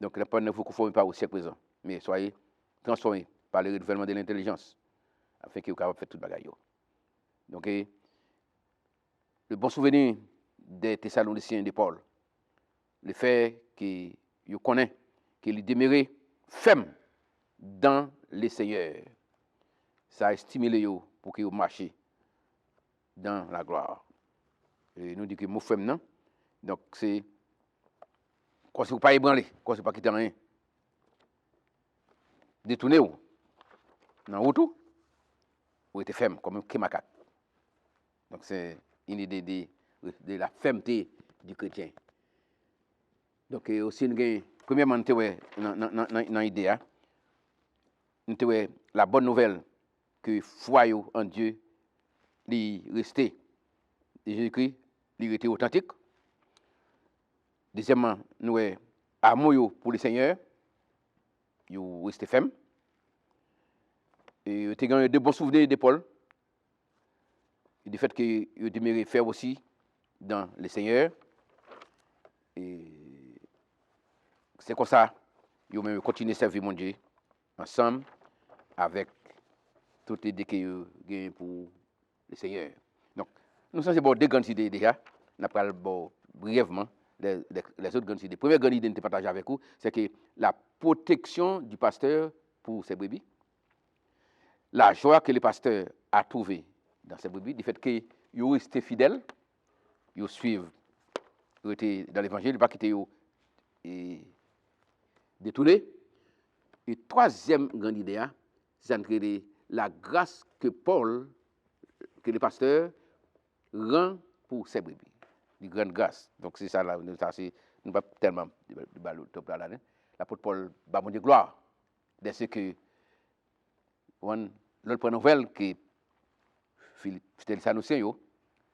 A: Donc, ne vous conformez pas au siècle présent, mais soyez transformés par le renouvellement de l'intelligence, afin que vous soyez capable de faire toute bagaille. Donc, le bon souvenir des Thessaloniciens de Paul, le fait que vous connaissez qu'il demeurait ferme dans le Seigneur, ça a stimulé pour que vous marchiez dans la gloire. Et nous dit que mot ferme, non? Donc, c'est quand vous ne pas ébranlé, quand vous ne pas quitter rien. Détournez-vous. Dans le tout, vous êtes ferme, comme un macaque. Donc, c'est une idée de la fermeté du chrétien. Donc, aussi, premièrement, nous avons une idée, nous avons la bonne nouvelle que foi en Dieu, il restait, Jésus-Christ, il était authentique. Deuxièmement, nous avons amour pour le Seigneur, il restait ferme. Et nous avons de bons souvenirs de Paul, et du fait qu'il demeurait faire aussi dans le Seigneur. Et c'est comme ça, ils ont même continué à servir mon Dieu ensemble avec toutes les idées qu'ils ont pour le Seigneur. Donc, nous sommes deux grandes idées déjà. On parle brièvement les autres grandes idées. La première grande idée que je partage avec vous, c'est que la protection du pasteur pour ses brebis, la joie que le pasteur a trouvée dans ses brebis, du fait qu'ils restent fidèles, ils suivent, ils étaient dans l'évangile, ils ne pas quitter et détourner. Et troisième grande idée, c'est la grâce que Paul, que le pasteur, rend pour ses brebis. Une grande grâce. Donc c'est ça, nous ne pas tellement de l'apôtre Paul, mon Dieu, gloire. De ce que, l'autre nouvelle que c'était ça nous sait,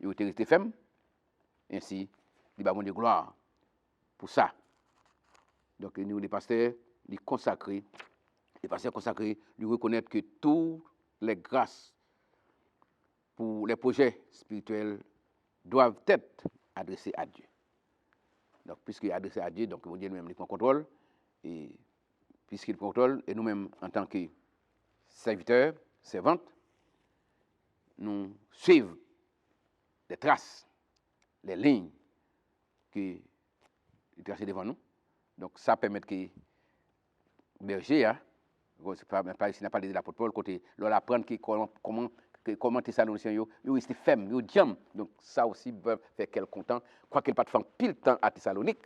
A: il était resté ferme. Ainsi, il va mon Dieu, gloire pour ça. Donc nous, les pasteurs, les consacrés, lui reconnaître que toutes les grâces pour les projets spirituels doivent être adressés à Dieu. Donc, puisqu'il est adressé à Dieu, donc mon Dieu nous-mêmes, il prend contrôle. Et puisqu'il contrôle, et nous-mêmes, en tant que serviteurs, servantes, nous suivons les traces, les lignes qui sont tracées devant nous. Donc, ça permet que berger, ici n'a pas de l'apôtre Paul, côté leur apprendre comment Thessaloniciens ils restent fermes, ils diam. Donc ça aussi peut faire qu'elle content, quoi qu'elle pas de faire pile temps à Thessalonique.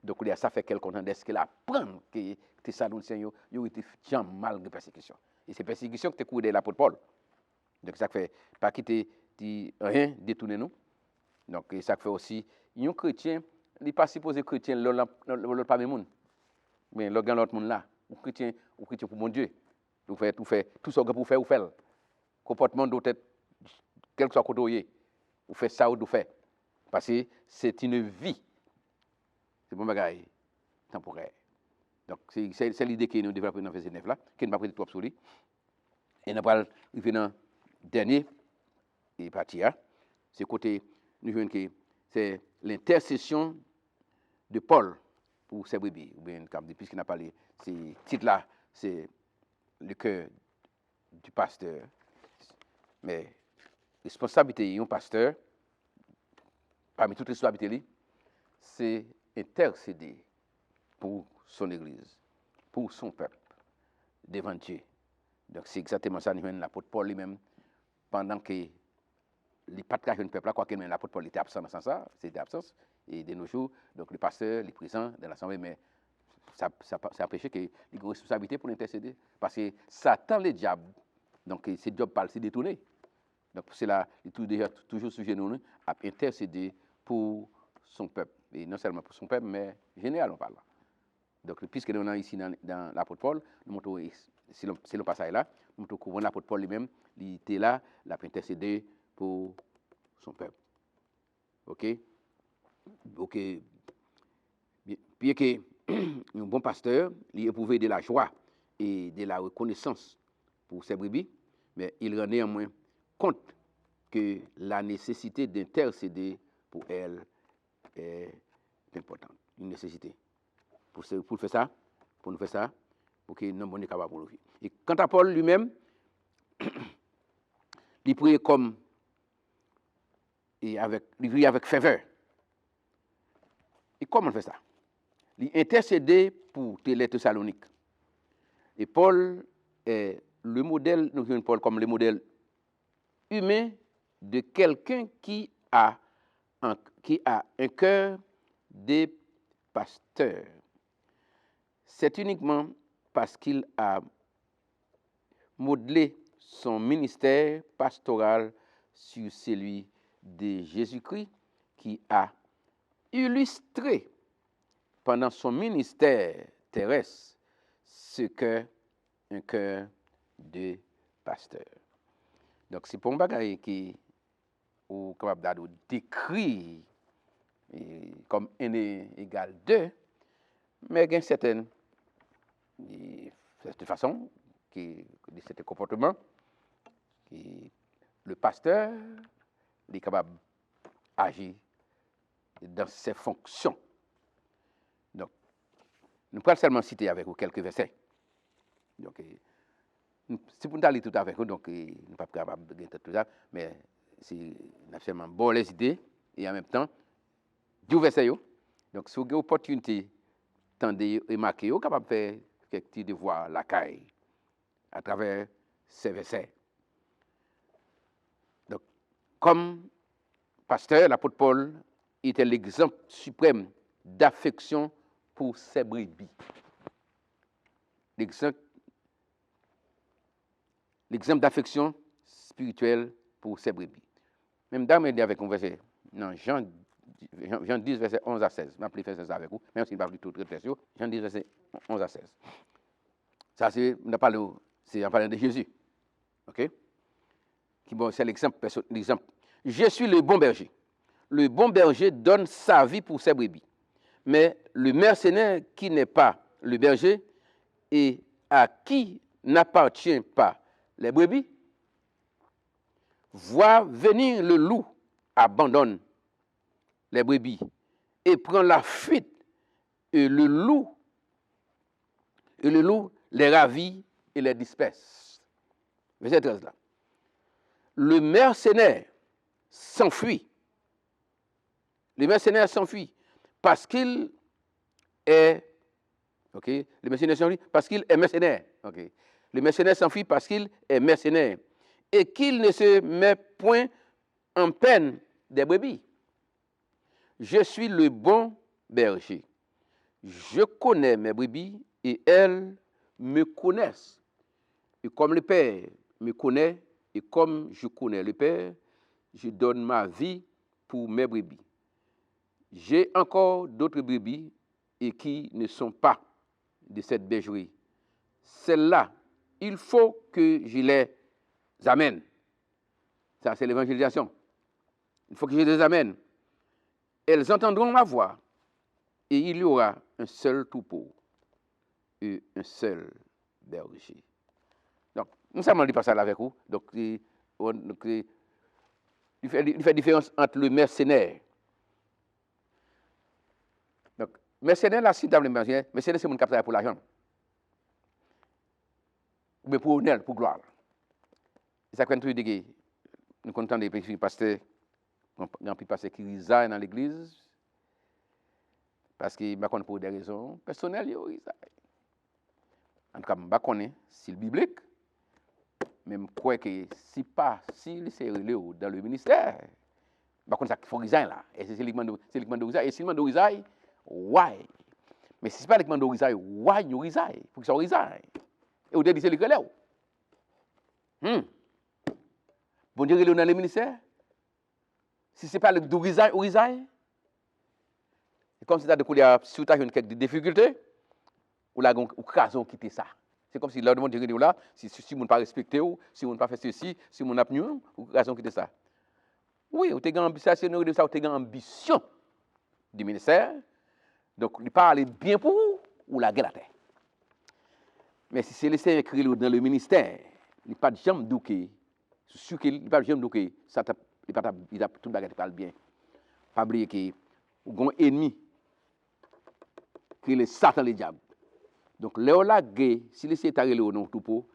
A: Donc ça fait qu'elle content d'est-ce qu'elle apprend que Thessaloniciens ils restent diam malgré persécution. Et c'est persécution que tu cours de l'apôtre Paul. Donc ça fait pas quitter rien détourner nous. Donc ça fait aussi un chrétien, il n'est pas supposé chrétien l'autre pas même monde. Mais l'autre monde là, ou chrétien pour mon Dieu. Vous faites tout ce que vous faites, vous faites. Comportement doit être, quel que soit côté, ou fait ça ou de faire. Parce que c'est une vie. C'est bon bagaille temporaire. Donc, c'est l'idée que nous développons dans le verset 9 là, qui nous va prêter trop sur lui. Et nous allons arriver dans le dernier partie, c'est côté, nous voyons que c'est l'intercession de Paul pour ses brebis. Ou bien, puisqu'il n'a parlé, ce titre-là, c'est le cœur du pasteur. Mais responsabilité d'un pasteur, parmi toutes les responsabilités, c'est intercéder pour son Église, pour son peuple, devant Dieu. Donc c'est exactement ça, nous l'apôtre Paul lui-même, pendant que les patriarches du peuple, quoi que même l'apôtre Paul était absent dans ce sens, c'était absence, et de nos jours, donc le pasteur, les présents dans l'assemblée, mais ça empêche que les responsabilités pour l'intercéder, parce que Satan, le diable, donc c'est job par se détourner. Donc c'est là, il est toujours sujet nous à intercéder pour son peuple, et non seulement pour son peuple, mais général on parle. Donc puisque nous sommes ici dans l'apôtre Paul, nous montrons, c'est le passage là, nous montrons que l'apôtre Paul lui-même, il était là, il a intercédé pour son peuple. Ok? Ok. Bien que un bon pasteur, il éprouve de la joie et de la reconnaissance pour ses brebis, mais il rend néanmoins compte que la nécessité d'intercéder pour elle est importante. Une nécessité. Pour faire ça, pour nous faire ça, pour que nous soyons capables de nous vivre. Et quant à Paul lui-même, il prie comme il prie avec ferveur. Et comment on fait ça? Il intercédait pour les Thessaloniques. Et Paul est le modèle, nous voyons Paul comme le modèle humain de quelqu'un qui a un cœur de pasteur. C'est uniquement parce qu'il a modelé son ministère pastoral sur celui de Jésus-Christ qui a illustré pendant son ministère terrestre ce qu'est un cœur de pasteur. Donc c'est pour un bagage qui est capable de décrire comme 1 égale 2, mais il y a certaines façons, de certains comportements, le pasteur est capable d'agir dans ses fonctions. Donc, nous pouvons seulement citer avec vous quelques versets. Donc, si vous n'allez tout avec vous, donc nous ne sommes pas capables de tout ça, mais c'est absolument bon les idées et en même temps, 10 versets. Donc, si vous avez l'opportunité de remarquer, vous êtes capable de faire quelques petits devoirs la caille à travers ces versets. Donc, comme pasteur, l'apôtre Paul était l'exemple suprême d'affection pour ses brebis. L'exemple d'affection spirituelle pour ses brebis. Même dame est avec un verset, non, Jean 10, verset 11 à 16. Je vais faire ça avec vous, même s'il ne va pas tout très précieux. Jean 10, verset 11 à 16. Ça, c'est en parlant de Jésus. OK? C'est l'exemple. Je suis le bon berger. Le bon berger donne sa vie pour ses brebis. Mais le mercenaire qui n'est pas le berger et à qui n'appartient pas les brebis, voit venir le loup, abandonne les brebis et prend la fuite. Et le loup les ravit et les disperse. Verset 13 là. Le mercenaire s'enfuit. Le mercenaire s'enfuit parce qu'il est, ok. Le mercenaire s'enfuit parce qu'il est mercenaire, ok. Le mercenaire s'enfuit parce qu'il est mercenaire et qu'il ne se met point en peine des brebis. Je suis le bon berger. Je connais mes brebis et elles me connaissent. Et comme le Père me connaît et comme je connais le Père, je donne ma vie pour mes brebis. J'ai encore d'autres brebis et qui ne sont pas de cette bergerie. Celles-là, il faut que je les amène. Ça, c'est l'évangélisation. Une fois que je les amène, elles entendront ma voix et il y aura un seul troupeau et un seul berger. Donc, nous savons dit pas ça là avec vous. Donc, il fait différence entre le mercenaire. Donc, mercenaire, là, si tu as le mercenaire, c'est mon capitaine pour l'argent. Mais pour honneur, pour gloire. C'est ça qu'on dit que nous sommes contents des pasteurs, des pasteurs qui résident dans l'église, parce que pour des raisons personnelles, ils résident. En tout cas, je ne sais pas si c'est biblique, mais je crois que si c'est dans le ministère, je ne sais pas qu'il faut résigner là. Et c'est le demande de résigner. Et si le demande de résigner, why? Mais si ce n'est pas le demande de résigner, why you resign? Il faut que ça résigne. Et vous dites, c'est le relève. Bon Dieu, dans le ministère, si ce n'est pas le de résigner, ou résigne, c'est comme si tu as quelques difficultés, ou la occasion de quitter ça. C'est comme si l'ordre de Dieu là, si vous ne pas respecté, si vous ne pas fait ceci, si vous n'avez pas ou occasion de quitter ça. Oui, vous avez une ambition du ministère, donc il parle bien pour vous, ou la gueule à terre. Mais si c'est laissé écrire dans le ministère, il n'y a pas de jambe douké, sûr qu'il n'y a pas de jambe douké, ça il a tout le bagage parle bien. Pas oublier que vous avez un ennemi qui est le Satan, le diable. Donc, là, si les sétarés le non tout pour,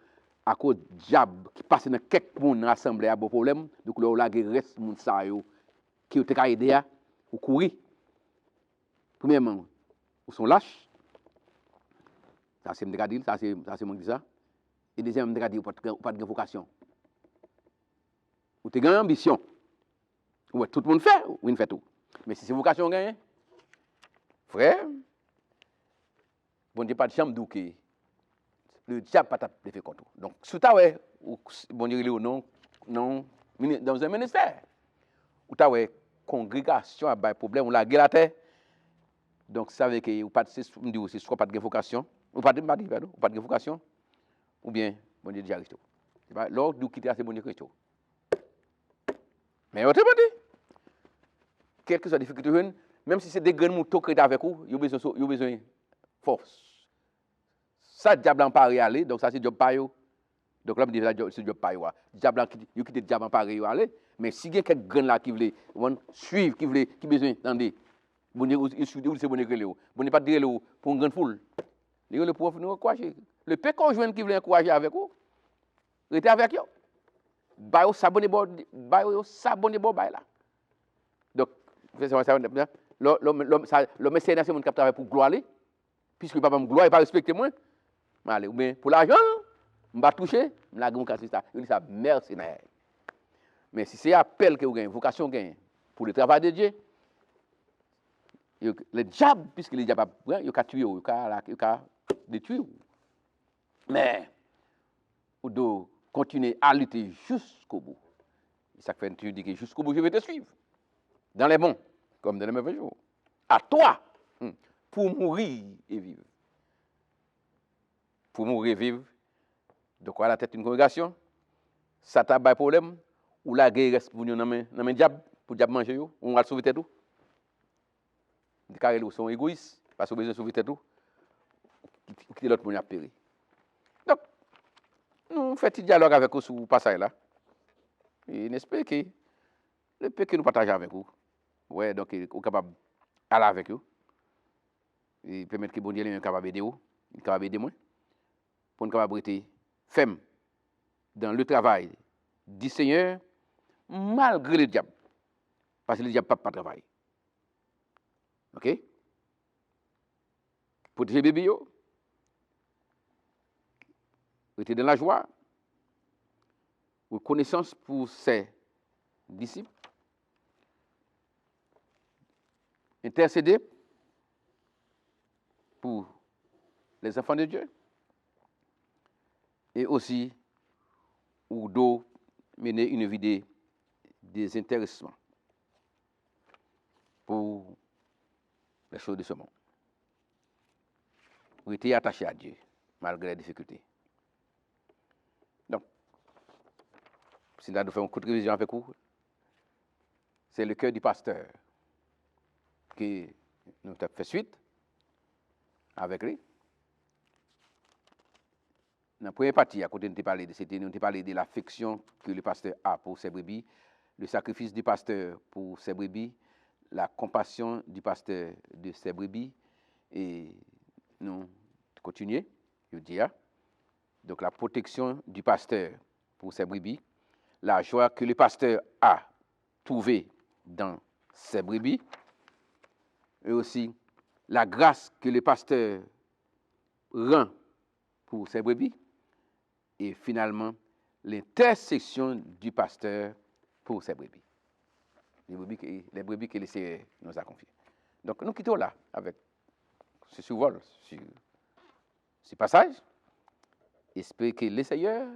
A: à cause du diable qui passe dans quelques personnes dans l'assemblée, à bon problème, donc là, reste moun sa yo qui ont aidé à courir. Premièrement, ils sont lâches. Ça, c'est me dire, ça, c'est mon dit ça. Et deuxièmement, me dire, pas de vocation. Ou tu as une ambition. Ou tout le monde fait, ou il fait tout. Mais si c'est vocation gagne, frère, bon Dieu, pas de chambre douké. Le diable pas de fait contre. Donc, si tu as bon Dieu, non, dans un ministère, ou tu as congrégation à problème, ou la guerre à terre, donc ça veut dire que c'est soit pas de vocation, ou pas de vocation, ou bien bon Dieu déjà Christo. L'ordre de quitter c'est bon Dieu Christo. Mais autrement dit, quelle que soit la difficulté, même si c'est des grands moutons qui sont avec vous, ils ont besoin de force. Ça, diable en paré aller, donc ça c'est job pas yo. Donc là, on dit c'est job pas yo. Diable qui quitte diable en paré aller, mais si il y a quelques grands là qui veulent suivre, qui besoin d'entendre, bon Dieu, c'est bon Dieu que Léo. Bon Dieu pas dire Léo pour une grande foule. Léo le pour nous encourager. Le peu conjoint qui veut encourager avec vous, restez avec eux. Bah s'abonner bon, là. Donc le mécénat c'est mon qui travaille pour gloire, puisque papa me gloire et pas respecter moi. Allez, ou bien pour l'argent, je vais toucher, je vais casser ça. Il dit ça mercenaire. Mais si c'est appel que vous avez, vocation pour le travail de Dieu, le diable, puisque le diable il a tué, il a détruit. Mais vous devez continuer à lutter jusqu'au bout. Ça fait tu dis que jusqu'au bout, je vais te suivre. Dans les bons, comme dans les mauvais jours. À toi, pour mourir et vivre. Pour mourir et vivre. Donc, à la tête d'une congrégation, ça t'a pas de problème, ou la guerre reste pour nous dans le diable, pour le diable manger, ou on va sauver tout. Les carrés sont égoïstes, parce qu'ils ont besoin de sauver tout. Qui l'autre monde a péri. Donc, nous faisons un dialogue avec vous sur le passage là. Et j'espère que le peu que nous partageons avec vous, ouais, donc, vous êtes capable d'aller avec vous. Et permettre que bon Dieu est capable d'aider vous, capable d'aider moi, pour nous capable être ferme dans le travail du Seigneur, malgré le diable. Parce que le diable n'a pas de travail. OK? Protéger bébé, yo. Rester dans la joie, reconnaissance pour ses disciples, intercéder pour les enfants de Dieu, et aussi ou d'eau mener une vie de désintéressement pour les choses de ce monde. Rester attaché à Dieu, malgré les difficultés. Donc, si nous avons fait une courte révision avec vous, c'est le cœur du pasteur qui nous a fait suite avec lui. Dans la première partie, à côté de nous parler de l'affection que le pasteur a pour ses brebis, le sacrifice du pasteur pour ses brebis, la compassion du pasteur de ses brebis, et nous continuons, je dis, donc la protection du pasteur pour ses brebis, la joie que le pasteur a trouvée dans ses brebis, et aussi la grâce que le pasteur rend pour ses brebis, et finalement l'intercession du pasteur pour ses brebis. Les brebis que le Seigneur nous a confiées. Donc nous quittons là avec ce survol sur ce passage. Espérons que le Seigneur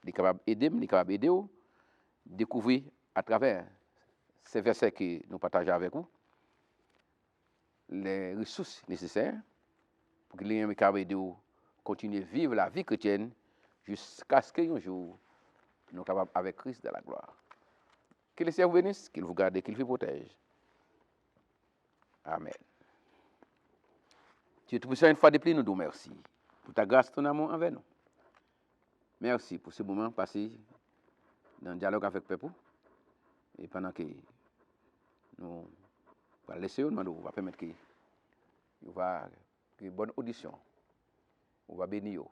A: est capable d'aider vous, découvrir à travers ces versets que nous partageons avec vous les ressources nécessaires pour que les gens capable de continuer à vivre la vie chrétienne jusqu'à ce qu'un jour nous soyons capables avec Christ de la gloire. Que le Seigneur vous bénisse, qu'il vous garde et qu'il vous protège. Amen. Dieu Tout-Puissant, une fois de plus, nous disons merci pour ta grâce, ton amour envers nous. Merci pour ce moment passé dans le dialogue avec le peuple. Et pendant que nous allons laisser, nous va permettre que nous va une bonne audition. On va bénir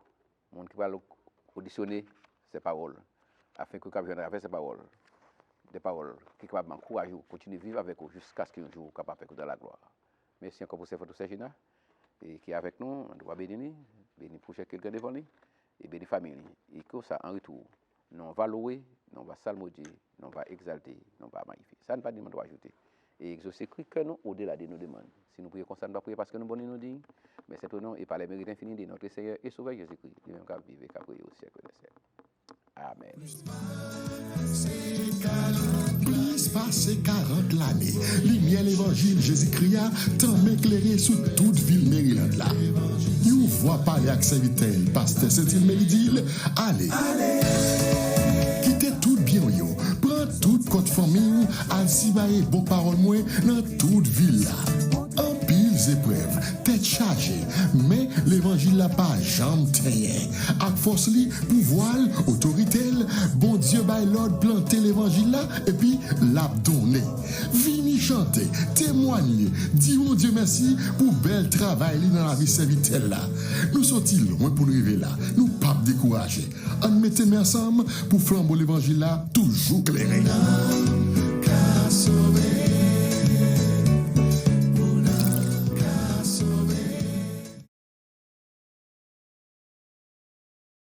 A: le monde qui va auditionner ces paroles, afin que nous avec ces paroles, des paroles qui vont m'encourager à continuer à vivre avec vous jusqu'à ce qu'un jour capable de faire de la gloire. Merci encore pour ces photos, Sergina, et qui est avec nous, on doit bénir pour quelqu'un devant nous, et bénir la famille. Et que ça, en retour, nous va louer, nous va salmodier, nous va exalter, nous va magnifier. Ça ne pas dire qu'on doit ajouter. Et exaucer que nous au-delà de nos demandes. Si nous prions comme ça, nous ne prions parce que nous bonnes nous dignes, mais c'est au nom et par les mérites infinis de notre Seigneur et Sauveur Jésus-Christ, lui même qui vive et qui prié au siècle des siècles. Amen.
B: Plus passé 40 l'année, lumière l'évangile Jésus-Christ tant m'éclairer sous toute ville Maryland là. You voit parler avec serviteur, pasteur Saint-Il Méridil, allez. Quittez tout bien yo, prends toute côte famille, alcibaye bon parole moi dans toute ville là. Épreuves, tête chargée, mais l'évangile n'a pas jamais tenu. Avec force li, pouvoir, autorité, bon Dieu bail l'ordre planter l'évangile là et puis l'abdonner. Vini chanter, témoigner, dis mon Dieu merci pour bel travail dans la vie servitelle là. Nous sommes loin pour nous arriver là, nous pas décourager. On mettait ensemble pour flambeau l'évangile là toujours clairé.